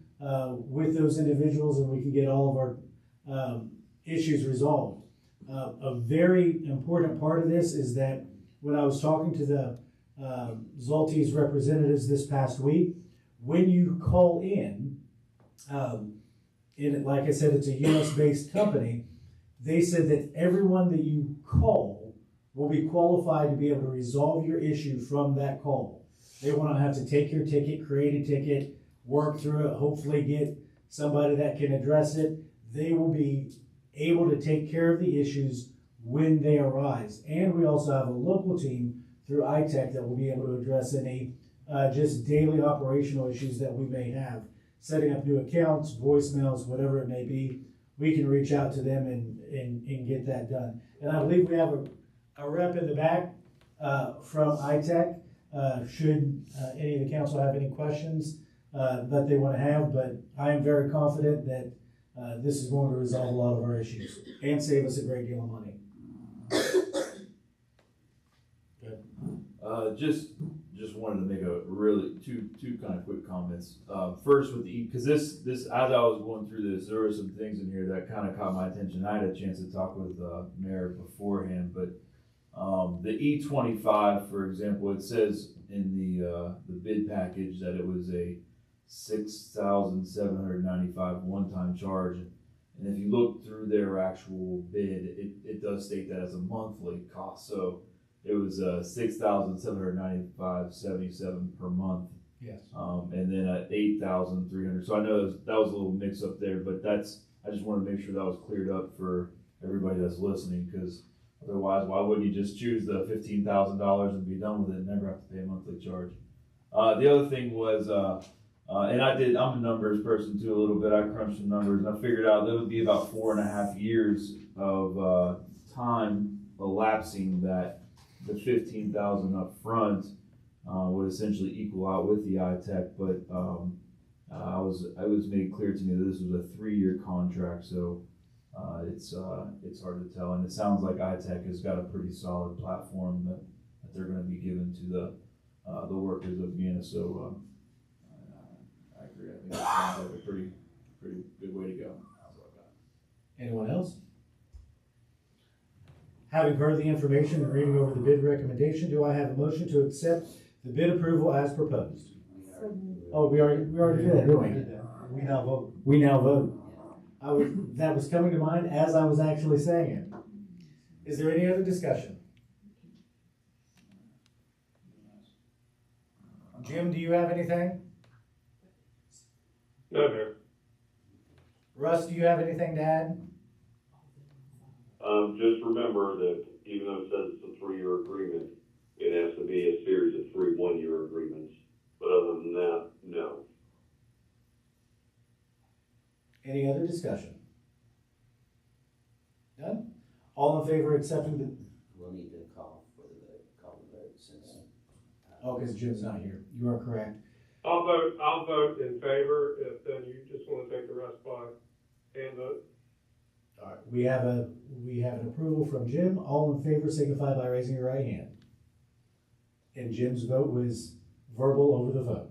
with those individuals, and we can get all of our issues resolved. A very important part of this is that when I was talking to the Zoltes representatives this past week, when you call in, like I said, it's a US-based company, they said that everyone that you call will be qualified to be able to resolve your issue from that call. They won't have to take your ticket, create a ticket, work through it, hopefully get somebody that can address it. They will be able to take care of the issues when they arise. And we also have a local team through iTech that will be able to address any just daily operational issues that we may have. Setting up new accounts, voicemails, whatever it may be, we can reach out to them and get that done. And I believe we have a rep in the back from iTech. Should any of the council have any questions that they want to have, but I am very confident that this is going to resolve a lot of our issues and save us a great deal of money. Just wanted to make a really two kind of quick comments. First with because this as I was going through this, there were some things in here that kind of caught my attention. I had a chance to talk with Mayor beforehand, but the E25, for example, it says in the bid package that it was a $6,795 one-time charge, and if you look through their actual bid, it does state that as a monthly cost. So it was $6,795.77 per month. Yes. And then at $8,300. So I know that was a little mix up there, but I just wanted to make sure that was cleared up for everybody that's listening, because otherwise, why wouldn't you just choose the $15,000 and be done with it and never have to pay a monthly charge? The other thing was, and I'm a numbers person too a little bit. I crunched some numbers and I figured out there would be about 4.5 years of time elapsing that the $15,000 up front would essentially equal out with the iTech, but it was made clear to me that this was a 3-year contract, so it's hard to tell. And it sounds like iTech has got a pretty solid platform that they're going to be giving to the workers of Vienna. So I agree. I think it sounds like a pretty good way to go. Anyone else? Having heard the information and reading over the bid recommendation, do I have a motion to accept the bid approval as proposed? Oh, we already did that, didn't we? We now vote. We now vote. That was coming to mind as I was actually saying it. Is there any other discussion? Jim, do you have anything? No, Mayor. Russ, do you have anything to add? Just remember that even though it says it's a 3-year agreement, it has to be a series of 3 one-year agreements. But other than that, no. Any other discussion? None? All in favor of accepting the... We'll need to call the vote since. because Jim's not here. You are correct. I'll vote in favor if then you just want to take the rest by hand vote. All right. We have an approval from Jim. All in favor signify by raising your right hand. And Jim's vote was verbal over the phone.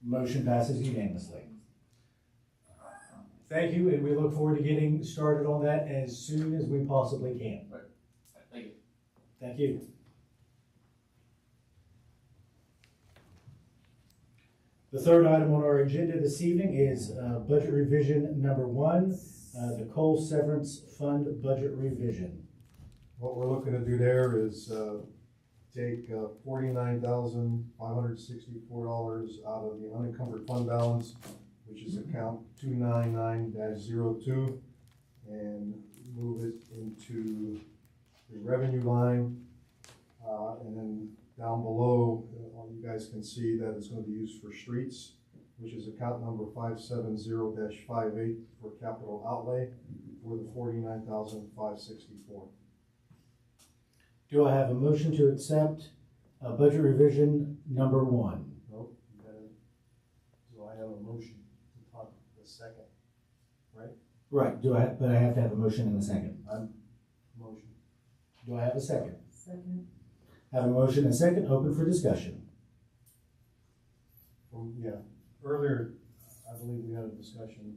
Motion passes unanimously. Thank you, and we look forward to getting started on that as soon as we possibly can. Thank you. Thank you. The third item on our agenda this evening is budget revision number 1, the coal severance fund budget revision. What we're looking to do there is take $49,564 out of the unencumbered fund balance, which is account 299-02, and move it into the revenue line. And then down below, you guys can see that it's going to be used for streets, which is account number 570-58 for capital outlay for the $49,564. Do I have a motion to accept budget revision number 1? Nope, you gotta, do I have a motion to talk the second, right? Right, but I have to have a motion in a second. Motion. Do I have a second? Second. Have a motion and a second, open for discussion. Yeah, earlier, I believe we had a discussion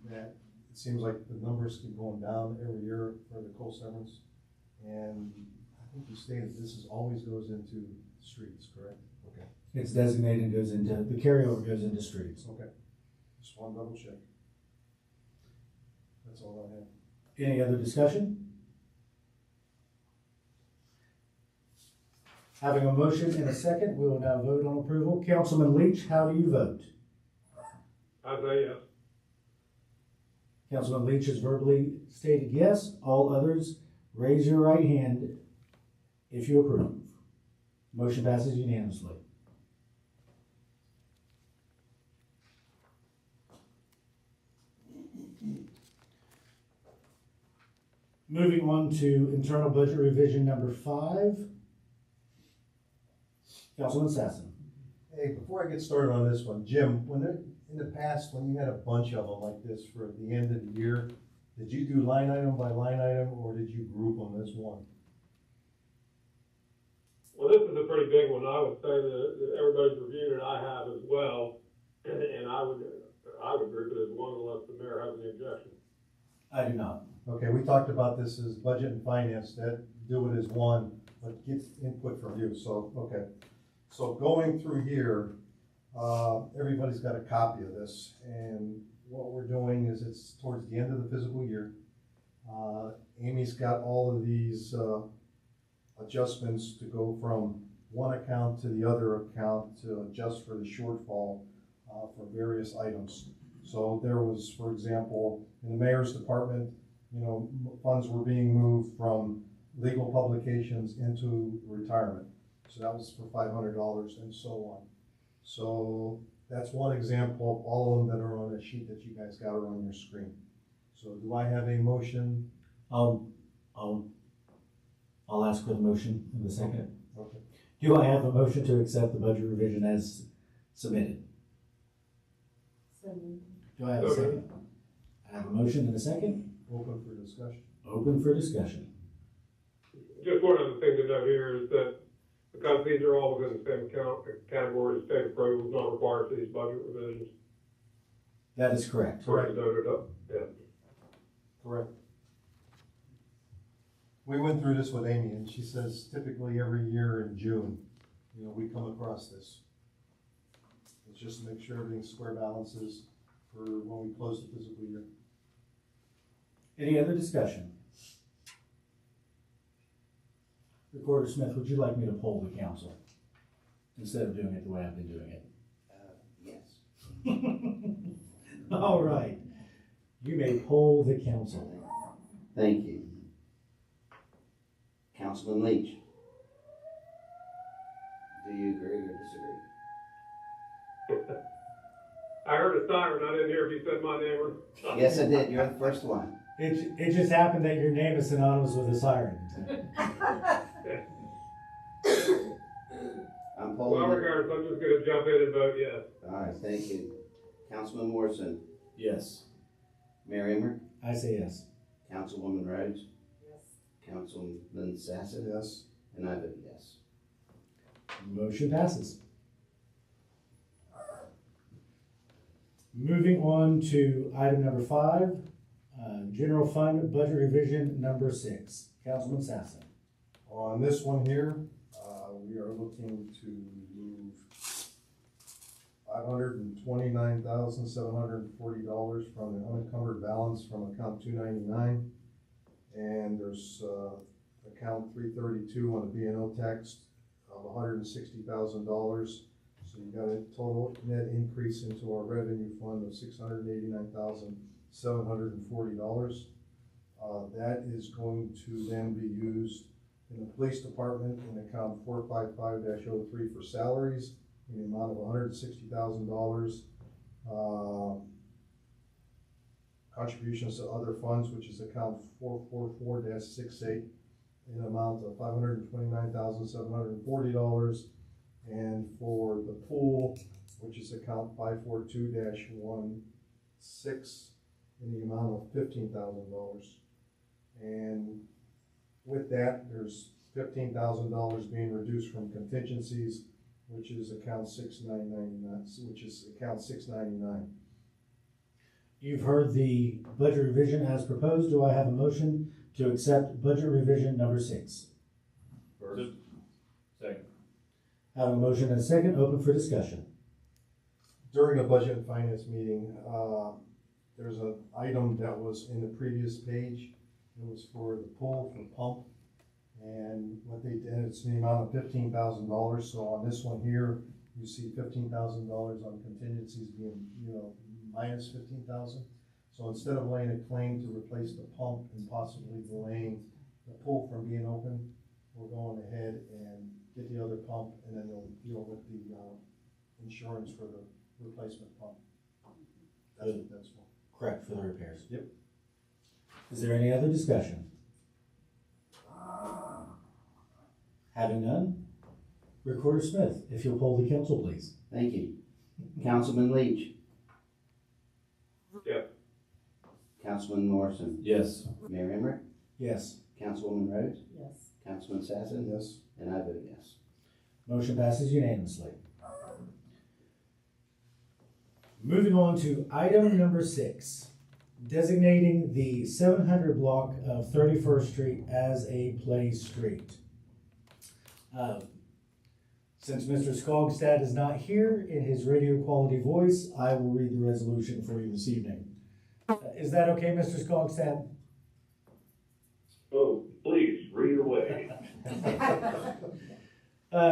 that it seems like the numbers keep going down every year for the coal severance. And I think you stated this always goes into streets, correct? Okay. It's designated and goes into, the carryover goes into streets. Okay, just one double check. That's all I have. Any other discussion? Having a motion and a second, we will now vote on approval. Councilman Leach, how do you vote? I say yes. Councilman Leach has verbally stated yes. All others, raise your right hand if you approve. Motion passes unanimously. Moving on to internal budget revision number 5. Councilman Sassen. Hey, before I get started on this one, Jim, in the past, when you had a bunch of them like this for the end of the year, did you do line item by line item, or did you group them as one? Well, this is a pretty big one. I would say that everybody's reviewed it. I have as well. And I would group it as one unless the mayor has any objection. I do not. Okay, we talked about this as budget and finance, that do it as one, but get input from you, so, okay. So going through here, everybody's got a copy of this, and what we're doing is it's towards the end of the fiscal year. Amy's got all of these adjustments to go from one account to the other account to adjust for the shortfall for various items. So there was, for example, in the mayor's department, funds were being moved from legal publications into retirement. So that was for $500 and so on. So that's one example of all of them that are on a sheet that you guys got on your screen. So do I have a motion? I'll ask for the motion in a second. Okay. Do I have a motion to accept the budget revision as submitted? Do I have a second? I have a motion and a second. Open for discussion. Open for discussion. Just one other thing to note here is that because these are all within the same category, state approval is not required for these budget revisions. That is correct. Correct. Yeah. Correct. We went through this with Amy, and she says typically every year in June, we come across this. It's just to make sure everything's square balances for when we close the fiscal year. Any other discussion? Recorder Smith, would you like me to poll the council instead of doing it the way I've been doing it? Yes. All right. You may poll the council. Thank you. Councilman Leach, do you agree or disagree? I heard a siren. I didn't hear if you said my name or. Yes, I did. You're the first one. It just happened that your name is synonymous with a siren. I'm polling. Well, regardless, I'm just going to jump in and vote yes. All right, thank you. Councilman Morrison, Yes. Mayor Emmer, I say yes. Councilwoman Rhodes, Yes. Councilman Sassen, Yes. and I vote yes. Motion passes. Moving on to item number 5, general fund budget revision number 6. Councilman Sassen. On this one here, we are looking to move $529,740 from the unencumbered balance from account 299. And there's account 332 on the B&O tax of $160,000. So you got a total net increase into our revenue fund of $689,740. That is going to then be used in the police department in account 455-03 for salaries in the amount of $160,000. Contributions to other funds, which is account 444-68 in an amount of $529,740. And for the pool, which is account 542-16 in the amount of $15,000. And with that, there's $15,000 being reduced from contingencies, which is account 699. You've heard the budget revision as proposed. Do I have a motion to accept budget revision number 6? First. Second. I have a motion and a second, open for discussion. During the budget and finance meeting, there's an item that was in the previous page. It was for the pool for pump. And what they did, it's in the amount of $15,000. So on this one here, you see $15,000 on contingencies being, minus $15,000. So instead of laying a claim to replace the pump and possibly delaying the pool from being open, we're going ahead and get the other pump, and then they'll deal with the insurance for the replacement pump. That's what that's for. Correct, for the repairs. Yep. Is there any other discussion? Having none, Recorder Smith, if you'll poll the council, please. Thank you. Councilman Leach. Yes. Councilman Morrison. Yes. Mayor Emmerich. Yes. Councilwoman Rhodes. Yes. Councilman Sassen. Yes. And I vote yes. Motion passes unanimously. Moving on to item number 6, designating the 700 block of 31st Street as a play street. Since Mr. Skogstad is not here in his radio quality voice, I will read the resolution for you this evening. Is that okay, Mr. Skogstad? Oh, please, read away.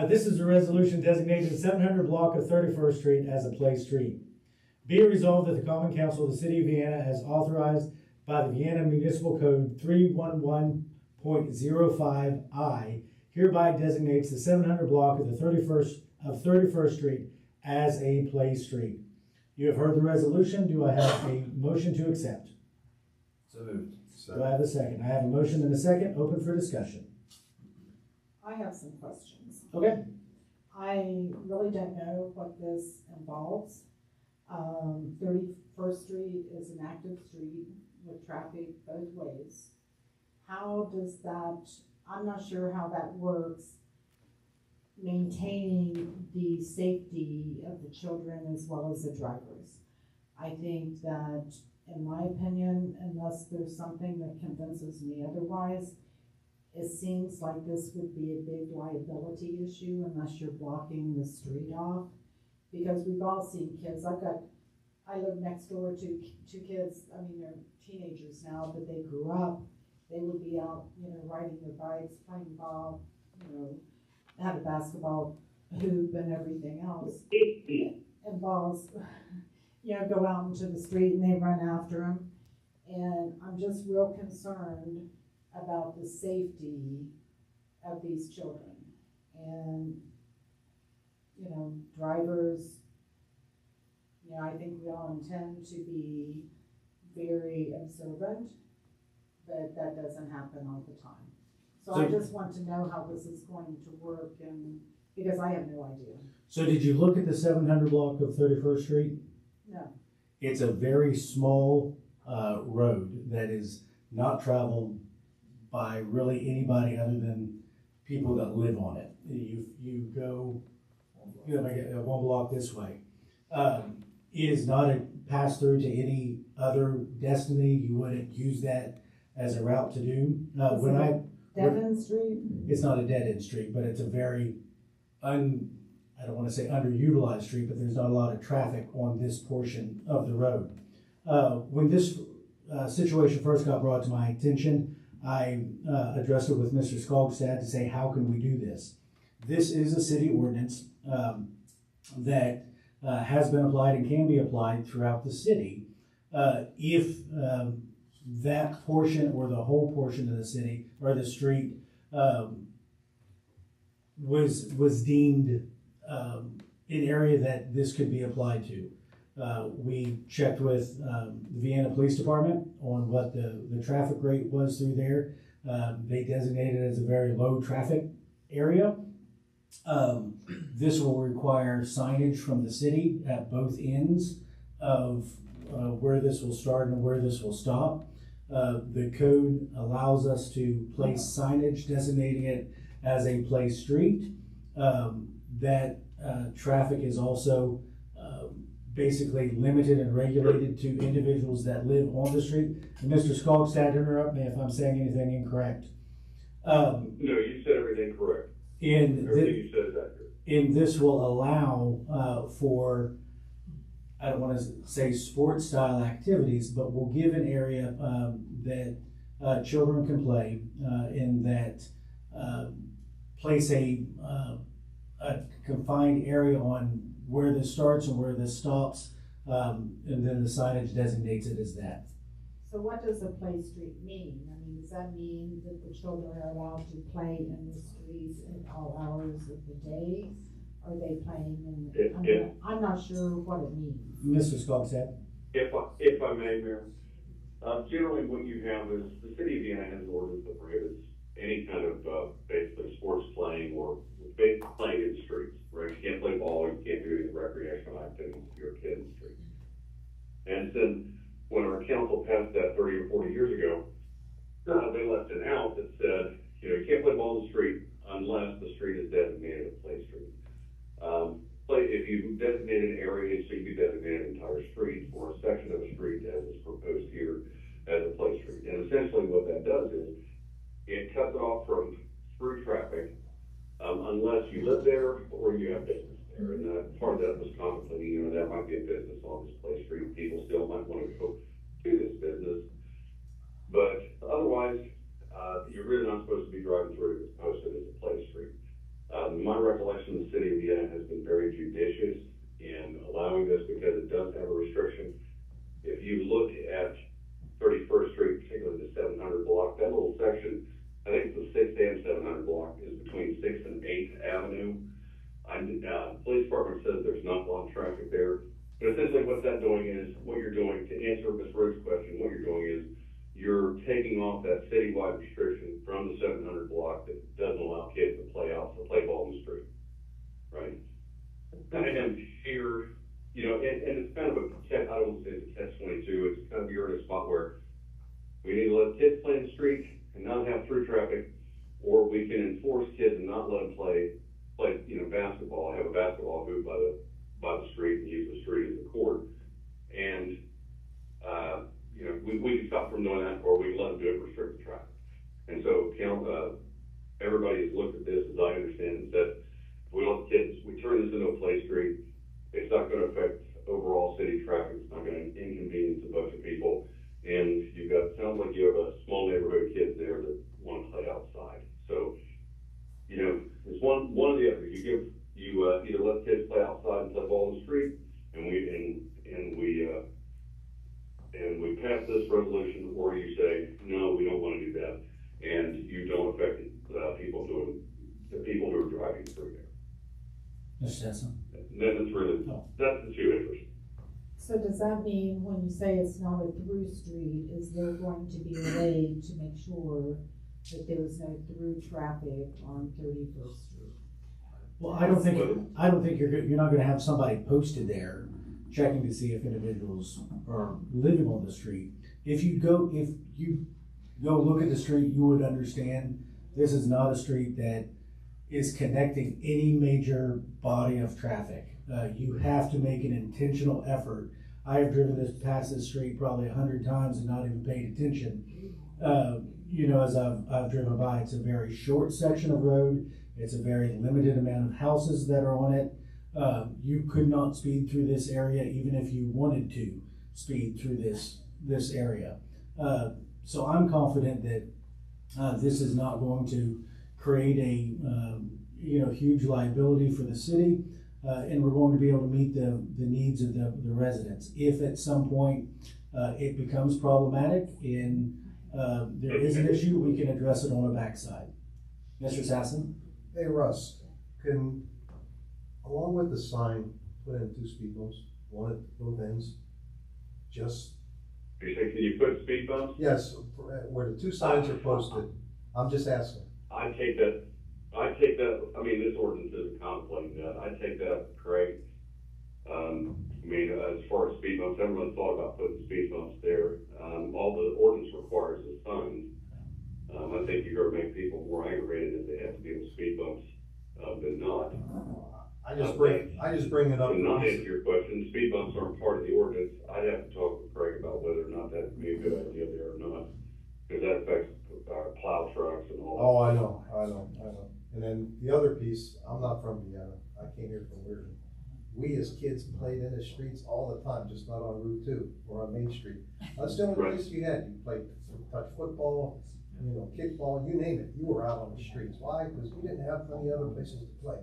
This is a resolution designating the 700 block of 31st Street as a play street. Be it resolved that the Common Council of the City of Vienna, as authorized by the Vienna Municipal Code 311.05I, hereby designates the 700 block of the 31st Street as a play street. You have heard the resolution. Do I have a motion to accept? So moved. Do I have a second? I have a motion and a second. Open for discussion. I have some questions. Okay. I really don't know what this involves. 31st Street is an active street with traffic both ways. How does that, I'm not sure how that works, maintaining the safety of the children as well as the drivers. I think that, in my opinion, unless there's something that convinces me otherwise, it seems like this would be a big liability issue unless you're blocking the street off. Because we've all seen kids, I live next door to two kids, I mean, they're teenagers now, but they grew up, they would be out, riding their bikes, playing ball, had a basketball hoop and everything else. And balls, go out into the street and they run after them. And I'm just real concerned about the safety of these children. And, drivers, I think we all intend to be very observant, but that doesn't happen all the time. So I just want to know how this is going to work, and because I have no idea. So did you look at the 700 block of 31st Street? No. It's a very small road that is not traveled by really anybody other than people that live on it. You go, like one block this way. It is not pass through to any other destiny, you wouldn't use that as a route to do. Devon Street? It's not a dead-end street, but it's a very I don't want to say underutilized street, but there's not a lot of traffic on this portion of the road. When this situation first got brought to my attention, I addressed it with Mr. Skogstad to say, how can we do this? This is a city ordinance that has been applied and can be applied throughout the city. If that portion or the whole portion of the city or the street was deemed an area that this could be applied to. We checked with the Vienna Police Department on what the traffic rate was through there. They designated it as a very low traffic area. This will require signage from the city at both ends of where this will start and where this will stop. The code allows us to place signage designating it as a place street. That traffic is also basically limited and regulated to individuals that live on the street. And Mr. Skogstad, interrupt me if I'm saying anything incorrect. No, you said everything correct. Everything you said is accurate. And this will allow for, I don't want to say sports style activities, but will give an area that children can play in that place a confined area on where this starts and where this stops, and then the signage designates it as that. So what does a play street mean? I mean, does that mean that the children are allowed to play in the streets at all hours of the day? Are they playing in, I'm not sure what it means. Mr. Skogstad? If I may, Mayor, generally what you have is the city of Vienna has an ordinance that prohibits any kind of basically sports playing or basically playing in the streets, right? You can't play ball, you can't do any recreational activities if you're a kid in the street. And then when our council passed that 30 or 40 years ago, they left an out that said, you can't play ball in the street unless the street is designated a play street. If you designate an area, so you could designate an entire street or a section of a street as is proposed here as a play street. And essentially what that does is it cuts off from through traffic unless you live there or you have business there. And part of that was contemplating, that might be a business on this play street. People still might want to go to this business. But otherwise, you're really not supposed to be driving through it. It's posted as a play street. My recollection, the city of Vienna has been very judicious in allowing this because it does have a restriction. If you look at 31st Street, particularly the 700 block, that little section, I think it's the 6th and 700 block, is between 6th and 8th Avenue. The police department says there's not a lot of traffic there. But essentially what that's doing is, what you're doing, to answer Ms. Root's question, what you're doing is you're taking off that citywide restriction from the 700 block that doesn't allow kids to play ball in the street, right? And here, and it's kind of I don't say it's a catch-22, it's kind of you're in a spot where we need to let kids play in the street and not have through traffic, or we can enforce kids and not let them play basketball, have a basketball hoop by the street and use the street as a court. And, we can stop from doing that, or we can let them do it, restrict the traffic. And so, everybody has looked at this, as I understand it, that if we let kids, we turn this into a play street, it's not going to affect overall city traffic, it's not going to inconvenience a bunch of people. And sounds like you have a small neighborhood of kids there that want to play outside. So, it's one or the other. You either let kids play outside and play ball in the street, and we pass this resolution, or you say, no, we don't want to do that, and you don't affect the people who are driving through there. Mr. Stetson? Then that's the two interests. So does that mean when you say it's not a through street, is there going to be a way to make sure that there is no through traffic on 31st Street? Well, I don't think you're not going to have somebody posted there checking to see if individuals are living on the street. If you go look at the street, you would understand this is not a street that is connecting any major body of traffic. You have to make an intentional effort. I have driven past this street probably 100 times and not even paid attention. As I've driven by, it's a very short section of road. It's a very limited amount of houses that are on it. You could not speed through this area even if you wanted to speed through this area. So I'm confident that this is not going to create a huge liability for the city, and we're going to be able to meet the needs of the residents. If at some point it becomes problematic and there is an issue, we can address it on the backside. Mr. Sasson? Hey Russ, can, along with the sign, put in 2 speed bumps, one at both ends? Just, You say, can you put speed bumps? yes, where the 2 signs are posted. I'm just asking. I take that, I mean, this ordinance isn't contemplating that, I take that, Craig. As far as speed bumps, everyone's thought about putting speed bumps there. All the ordinance requires is signs. I think you're gonna make people more aggravated if they have to deal with speed bumps, than not. I just bring it up. To not answer your question, speed bumps aren't part of the ordinance. I'd have to talk with Craig about whether or not that'd be a good idea there or not, because that affects our plow trucks and all that. Oh, I know. And then the other piece, I'm not from Vienna, I came here from Weirton. We as kids played in the streets all the time, just not on Route 2 or on Main Street. That's the only place you had. You played touch football, kickball, you name it. You were out on the streets. Why? Because we didn't have many other places to play.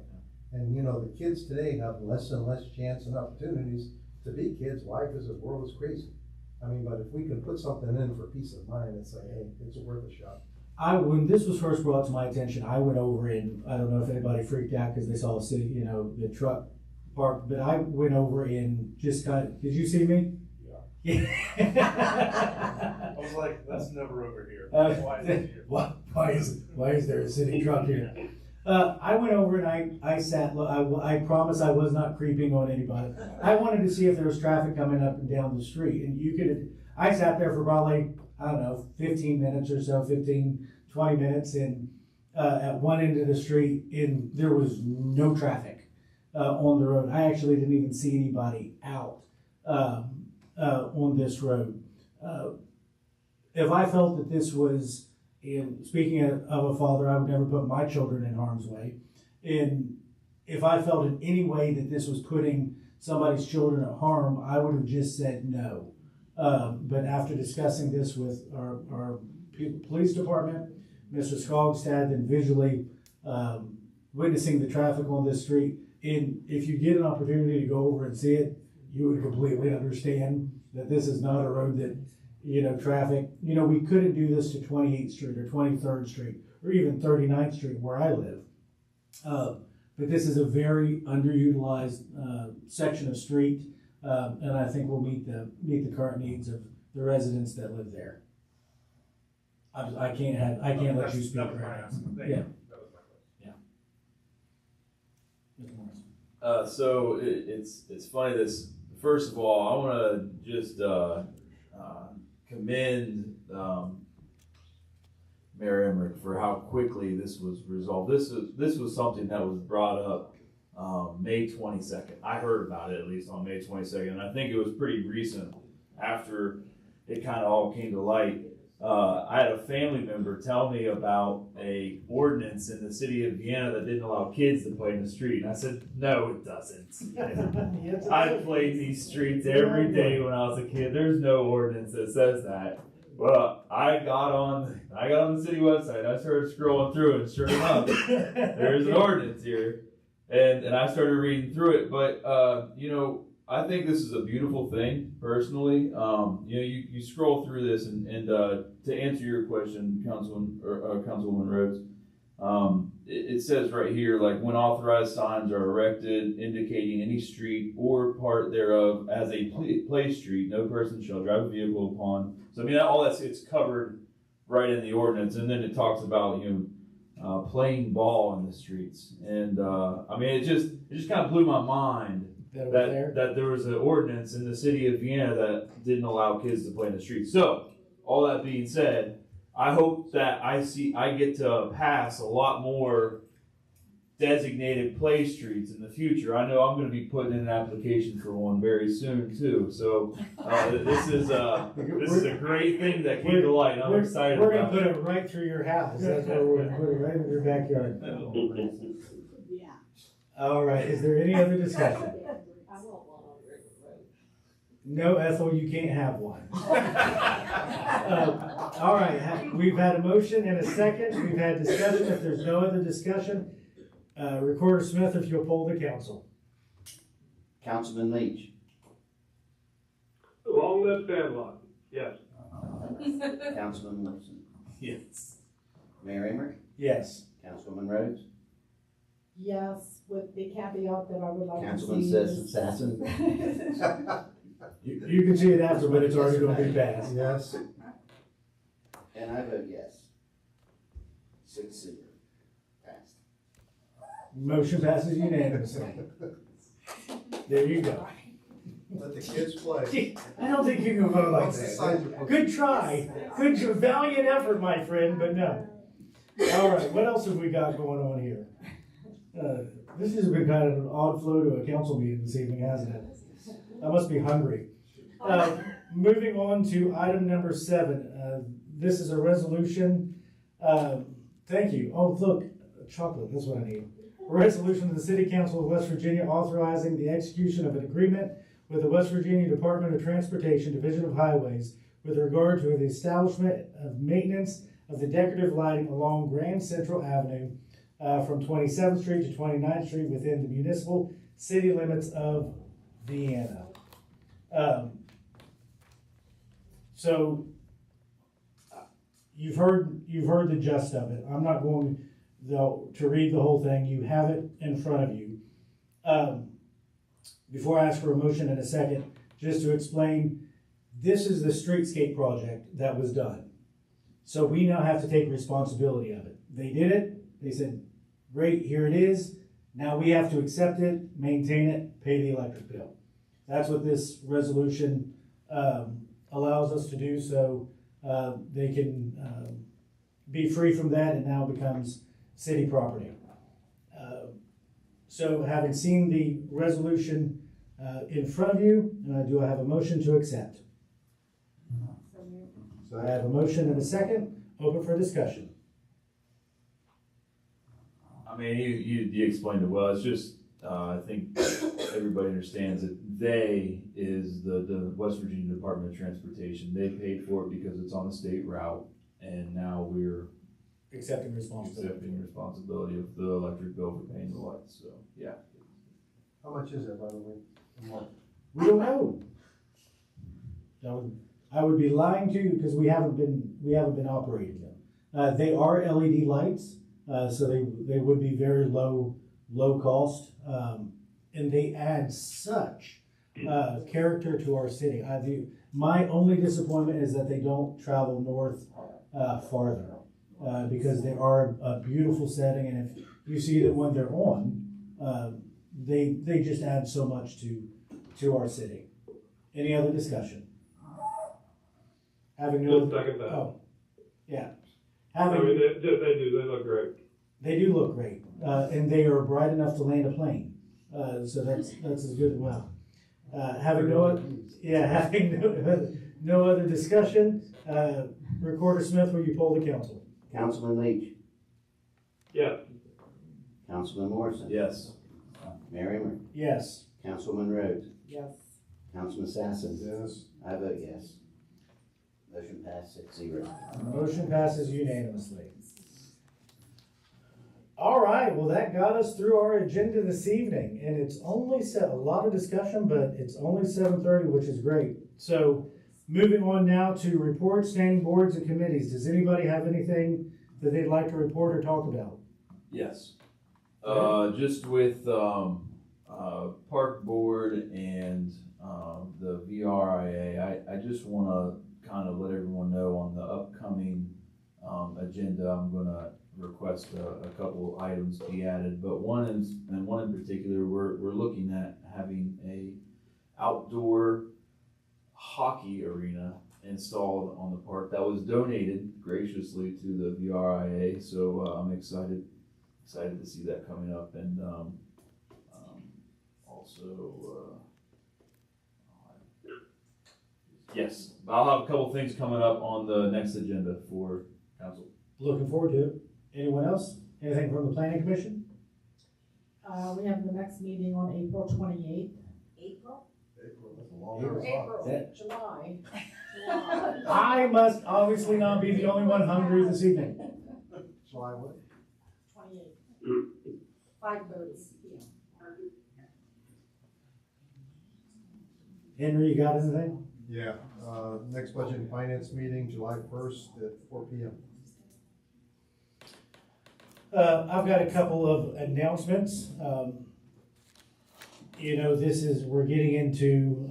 And the kids today have less and less chance and opportunities to be kids. Why? Because the world is crazy. But if we can put something in for peace of mind and say, hey, it's worth a shot. When this was first brought to my attention, I went over and I don't know if anybody freaked out because they saw the city, the truck parked, but I went over and just did you see me? Yeah. I was like, that's never over here. Why is there a city truck here? I went over and I sat, I promise I was not creeping on anybody. I wanted to see if there was traffic coming up and down the street, and I sat there for probably, 15 minutes or so, 15, 20 minutes, and at one end of the street, and there was no traffic on the road. I actually didn't even see anybody out on this road. If I felt that this was, and speaking of a father, I would never put my children in harm's way. And if I felt in any way that this was putting somebody's children at harm, I would have just said no. But after discussing this with our police department, Mr. Skogstad, and visually witnessing the traffic on this street, and if you get an opportunity to go over and see it, you would completely understand that this is not a road that, traffic, we couldn't do this to 28th Street or 23rd Street or even 39th Street where I live. But this is a very underutilized section of street, and I think will meet the current needs of the residents that live there. I can't let you speak right now. Yeah. So it's funny this. First of all, I want to just commend Mayor Emmerich for how quickly this was resolved. This was something that was brought up May 22nd. I heard about it at least on May 22nd, and I think it was pretty recent after it kind of all came to light. I had a family member tell me about a ordinance in the city of Vienna that didn't allow kids to play in the street. And I said, no, it doesn't. I played these streets every day when I was a kid. There's no ordinance that says that. Well, I got on the city website. I started scrolling through, and sure enough, there's an ordinance here. And I started reading through it. But, I think this is a beautiful thing, personally. You scroll through this, and to answer your question, Councilwoman Rhodes, it says right here, like, when authorized signs are erected indicating any street or part thereof as a play street, no person shall drive a vehicle upon. So, all it's covered right in the ordinance. And then it talks about, playing ball in the streets. And, it just kind of blew my mind that there was an ordinance in the city of Vienna that didn't allow kids to play in the streets. So, all that being said, I hope that I get to pass a lot more designated play streets in the future. I know I'm gonna be putting in an application for one very soon too, so, this is a great thing that came to light, I'm excited We're gonna about put it. it right through your house. That's where we're gonna put it, right in your backyard. Yeah. All right, is there any other discussion? I want one on River Road. No, Ethel, you can't have one. All right, we've had a motion and a second. We've had discussion. If there's no other discussion, Recorder Smith, if you'll poll the council. Councilman Leach, Long live Sandlot, yes. Councilman Wilson, Yes. Mayor Emmerich, Yes. Councilwoman Rhodes, Yes, with the caveat that I would like to Councilman see. Sassen. You can see it after, but it's already gonna be passed. Yes. And I vote yes. 6-0. Passed. Motion passes unanimously. There you go. Let the kids play. I don't think you can vote like What's the that. size of- Good try. Good, valiant effort, my friend, but no. All right, what else have we got going on here? This has been kind of an odd flow to a council meeting this evening, hasn't it? I must be hungry. Moving on to item number 7. This is a resolution. Thank you. Oh, look, chocolate, that's what I need. A resolution of the City Council of West Virginia authorizing the execution of an agreement with the West Virginia Department of Transportation, Division of Highways, with regard to the establishment of maintenance of the decorative lighting along Grand Central Avenue from 27th Street to 29th Street within the municipal city limits of Vienna. So you've heard the gist of it. I'm not going to read the whole thing. You have it in front of you. Before I ask for a motion in a second, just to explain, this is the streetscape project that was done. So we now have to take responsibility of it. They did it. They said, great, here it is. Now we have to accept it, maintain it, pay the electric bill. That's what this resolution allows us to do, so they can be free from that and now becomes city property. So having seen the resolution in front of you, do I have a motion to accept? I have a motion and a second, open for discussion. I mean, you explained it well. It's just, I think everybody understands that they is the West Virginia Department of Transportation. They paid for it because it's on a state route, and now we're Accepting responsibility. accepting responsibility of the electric bill for paying the lights, so, yeah. How much is that, by the way? A month? We don't know. I would be lying to you because we haven't been operating them. They are LED lights, so they would be very low cost, and they add such character to our city. My only disappointment is that they don't travel north farther, because they are a beautiful setting, and if you see that when they're on, they just add so much to our city. Any other discussion? Having no, Just second that. oh, yeah. I Having, mean, they do, they look great. they do look great, and they are bright enough to land a plane, so that's as good as well. Having no other discussion, Recorder Smith, will you poll the council? Councilman Leach, Yes. Councilman Morrison, Yes. Mayor Emmerich, Yes. Councilwoman Rhodes, Yes. Councilman Sassen. Yes. I vote yes. Motion passed 6-0. Motion passes unanimously. All right, well, that got us through our agenda this evening, and it's only a lot of discussion, but it's only 7:30, which is great. So, moving on now to reports, standing boards, and committees. Does anybody have anything that they'd like to report or talk about? Yes. Just with, Park Board and, the VRIA, I just wanna kind of let everyone know on the upcoming, agenda, I'm gonna request a couple items be added, but one in particular, we're looking at having a outdoor hockey arena installed on the park that was donated graciously to the VRIA, so I'm excited excited to see that coming up, and also, yes, I'll have a couple things coming up on the next agenda for council. Looking forward to it. Anyone else? Anything from the planning commission? We have the next meeting on April 28th. April? April, that's a long way off. That- July. I must obviously not be the only one hungry this evening. July what? 28th. 5:30 p.m. Henry, you got anything? Yeah, next budget and finance meeting, July 1st at 4 p.m. I've got a couple of announcements. We're getting into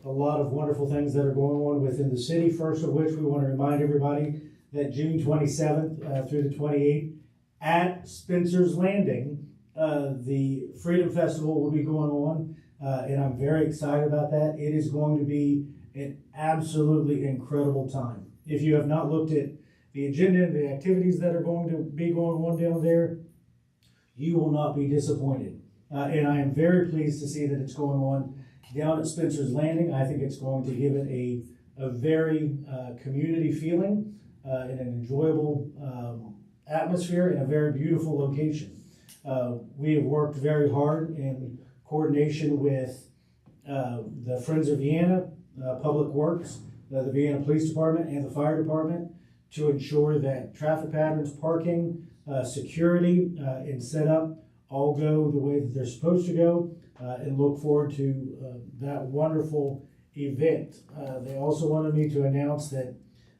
a lot of wonderful things that are going on within the city. First of which, we want to remind everybody that June 27th through the 28th at Spencer's Landing, the Freedom Festival will be going on, and I'm very excited about that. It is going to be an absolutely incredible time. If you have not looked at the agenda and the activities that are going to be going on down there, you will not be disappointed. And I am very pleased to see that it's going on down at Spencer's Landing. I think it's going to give it a very community feeling and an enjoyable atmosphere in a very beautiful location. We have worked very hard in coordination with the Friends of Vienna, Public Works, the Vienna Police Department, and the Fire Department to ensure that traffic patterns, parking, security, and setup all go the way that they're supposed to go, and look forward to that wonderful event. They also wanted me to announce that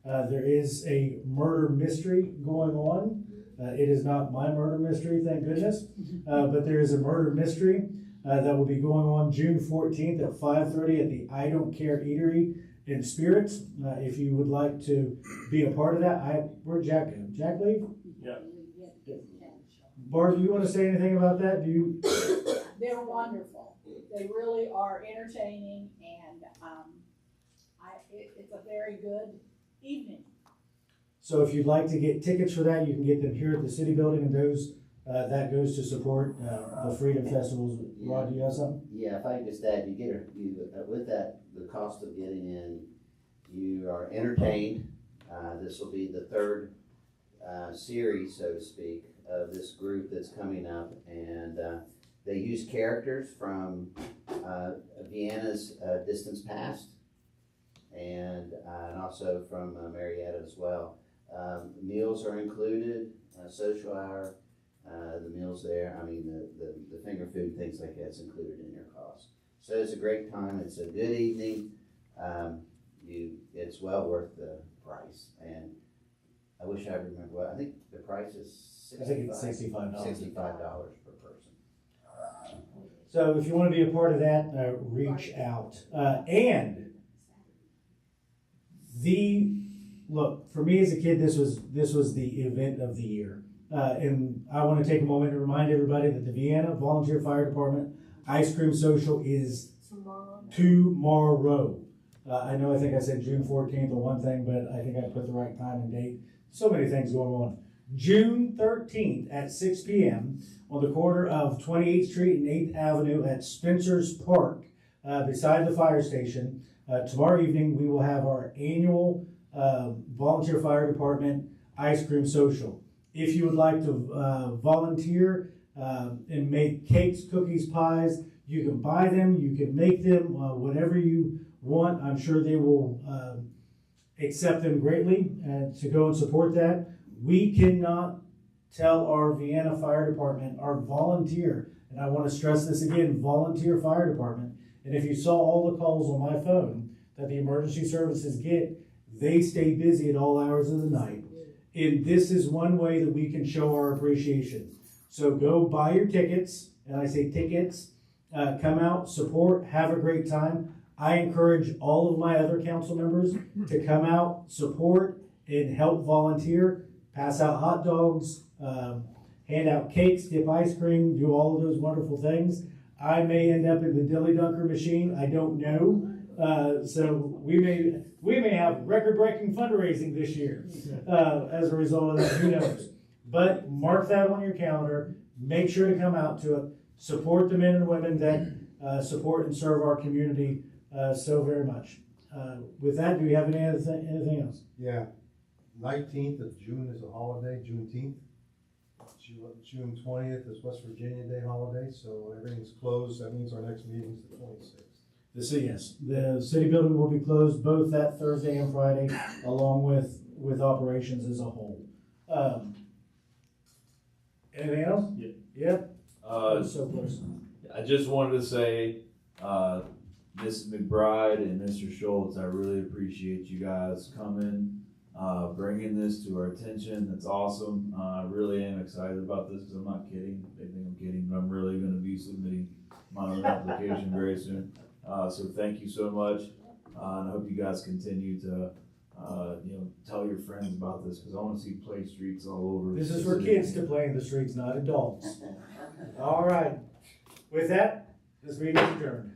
there is a murder mystery going on. It is not my murder mystery, thank goodness, but there is a murder mystery that will be going on June 14th at 5:30 at the I Don't Care Eatery in Spirits. If you would like to be a part of that, where'd Jack go? Jack leave? Yeah. Barb, do you want to say anything about that? They're wonderful. They really are entertaining, and it's a very good evening. So if you'd like to get tickets for that, you can get them here at the city building, and those that goes to support the Freedom Festivals. Rod, do you have something? Yeah, if I could just add, with that, the cost of getting in, you are entertained. This will be the third series, so to speak, of this group that's coming up, and they use characters from Vienna's Distance Past, and also from Marietta as well. Meals are included, social hour, the meals there, the finger food, things like that's included in your cost. So it's a great time, it's a good evening, it's well worth the price, and I wish I remember, I think the price is I think it's $65. $65 per person. So if you want to be a part of that, reach out. Look, for me as a kid, this was the event of the year. And I want to take a moment to remind everybody that the Vienna Volunteer Fire Department Ice Cream Social is tomorrow. I think I said June 14th or one thing, but I think I put the right time and date. So many things going on. June 13th at 6 p.m. on the corner of 28th Street and 8th Avenue at Spencer's Park, beside the fire station. Tomorrow evening, we will have our annual Volunteer Fire Department Ice Cream Social. If you would like to volunteer and make cakes, cookies, pies, you can buy them, you can make them, whatever you want. I'm sure they will accept them greatly to go and support that. We cannot tell our Vienna Fire Department, our volunteer, and I want to stress this again, volunteer fire department, and if you saw all the calls on my phone that the emergency services get, they stay busy at all hours of the night. And this is one way that we can show our appreciation. So go buy your tickets, and I say tickets, come out, support, have a great time. I encourage all of my other council members to come out, support, and help volunteer, pass out hot dogs, hand out cakes, dip ice cream, do all of those wonderful things. I may end up in the Dilly Dunker machine, I don't know. So we may have record-breaking fundraising this year as a result of that, who knows. But mark that on your calendar, make sure to come out to it, support the men and women that support and serve our community so very much. With that, do we have anything else? Yeah, 19th of June is a holiday, Juneteenth. June 20th is West Virginia Day holiday, so everything's closed. That means our next meeting is the 26th. Yes, the city building will be closed both that Thursday and Friday, along with operations as a whole. Anything else? Yeah. So close. I just wanted to say, Mrs. McBride and Mr. Schultz, I really appreciate you guys coming, bringing this to our attention. That's awesome. I really am excited about this because I'm not kidding. They think I'm kidding, but I'm really going to be submitting my own application very soon. So thank you so much, and I hope you guys continue to, tell your friends about this because I want to see play streets all over. This is the for city. kids to play in the streets, not adults. All right. With that, this meeting is adjourned.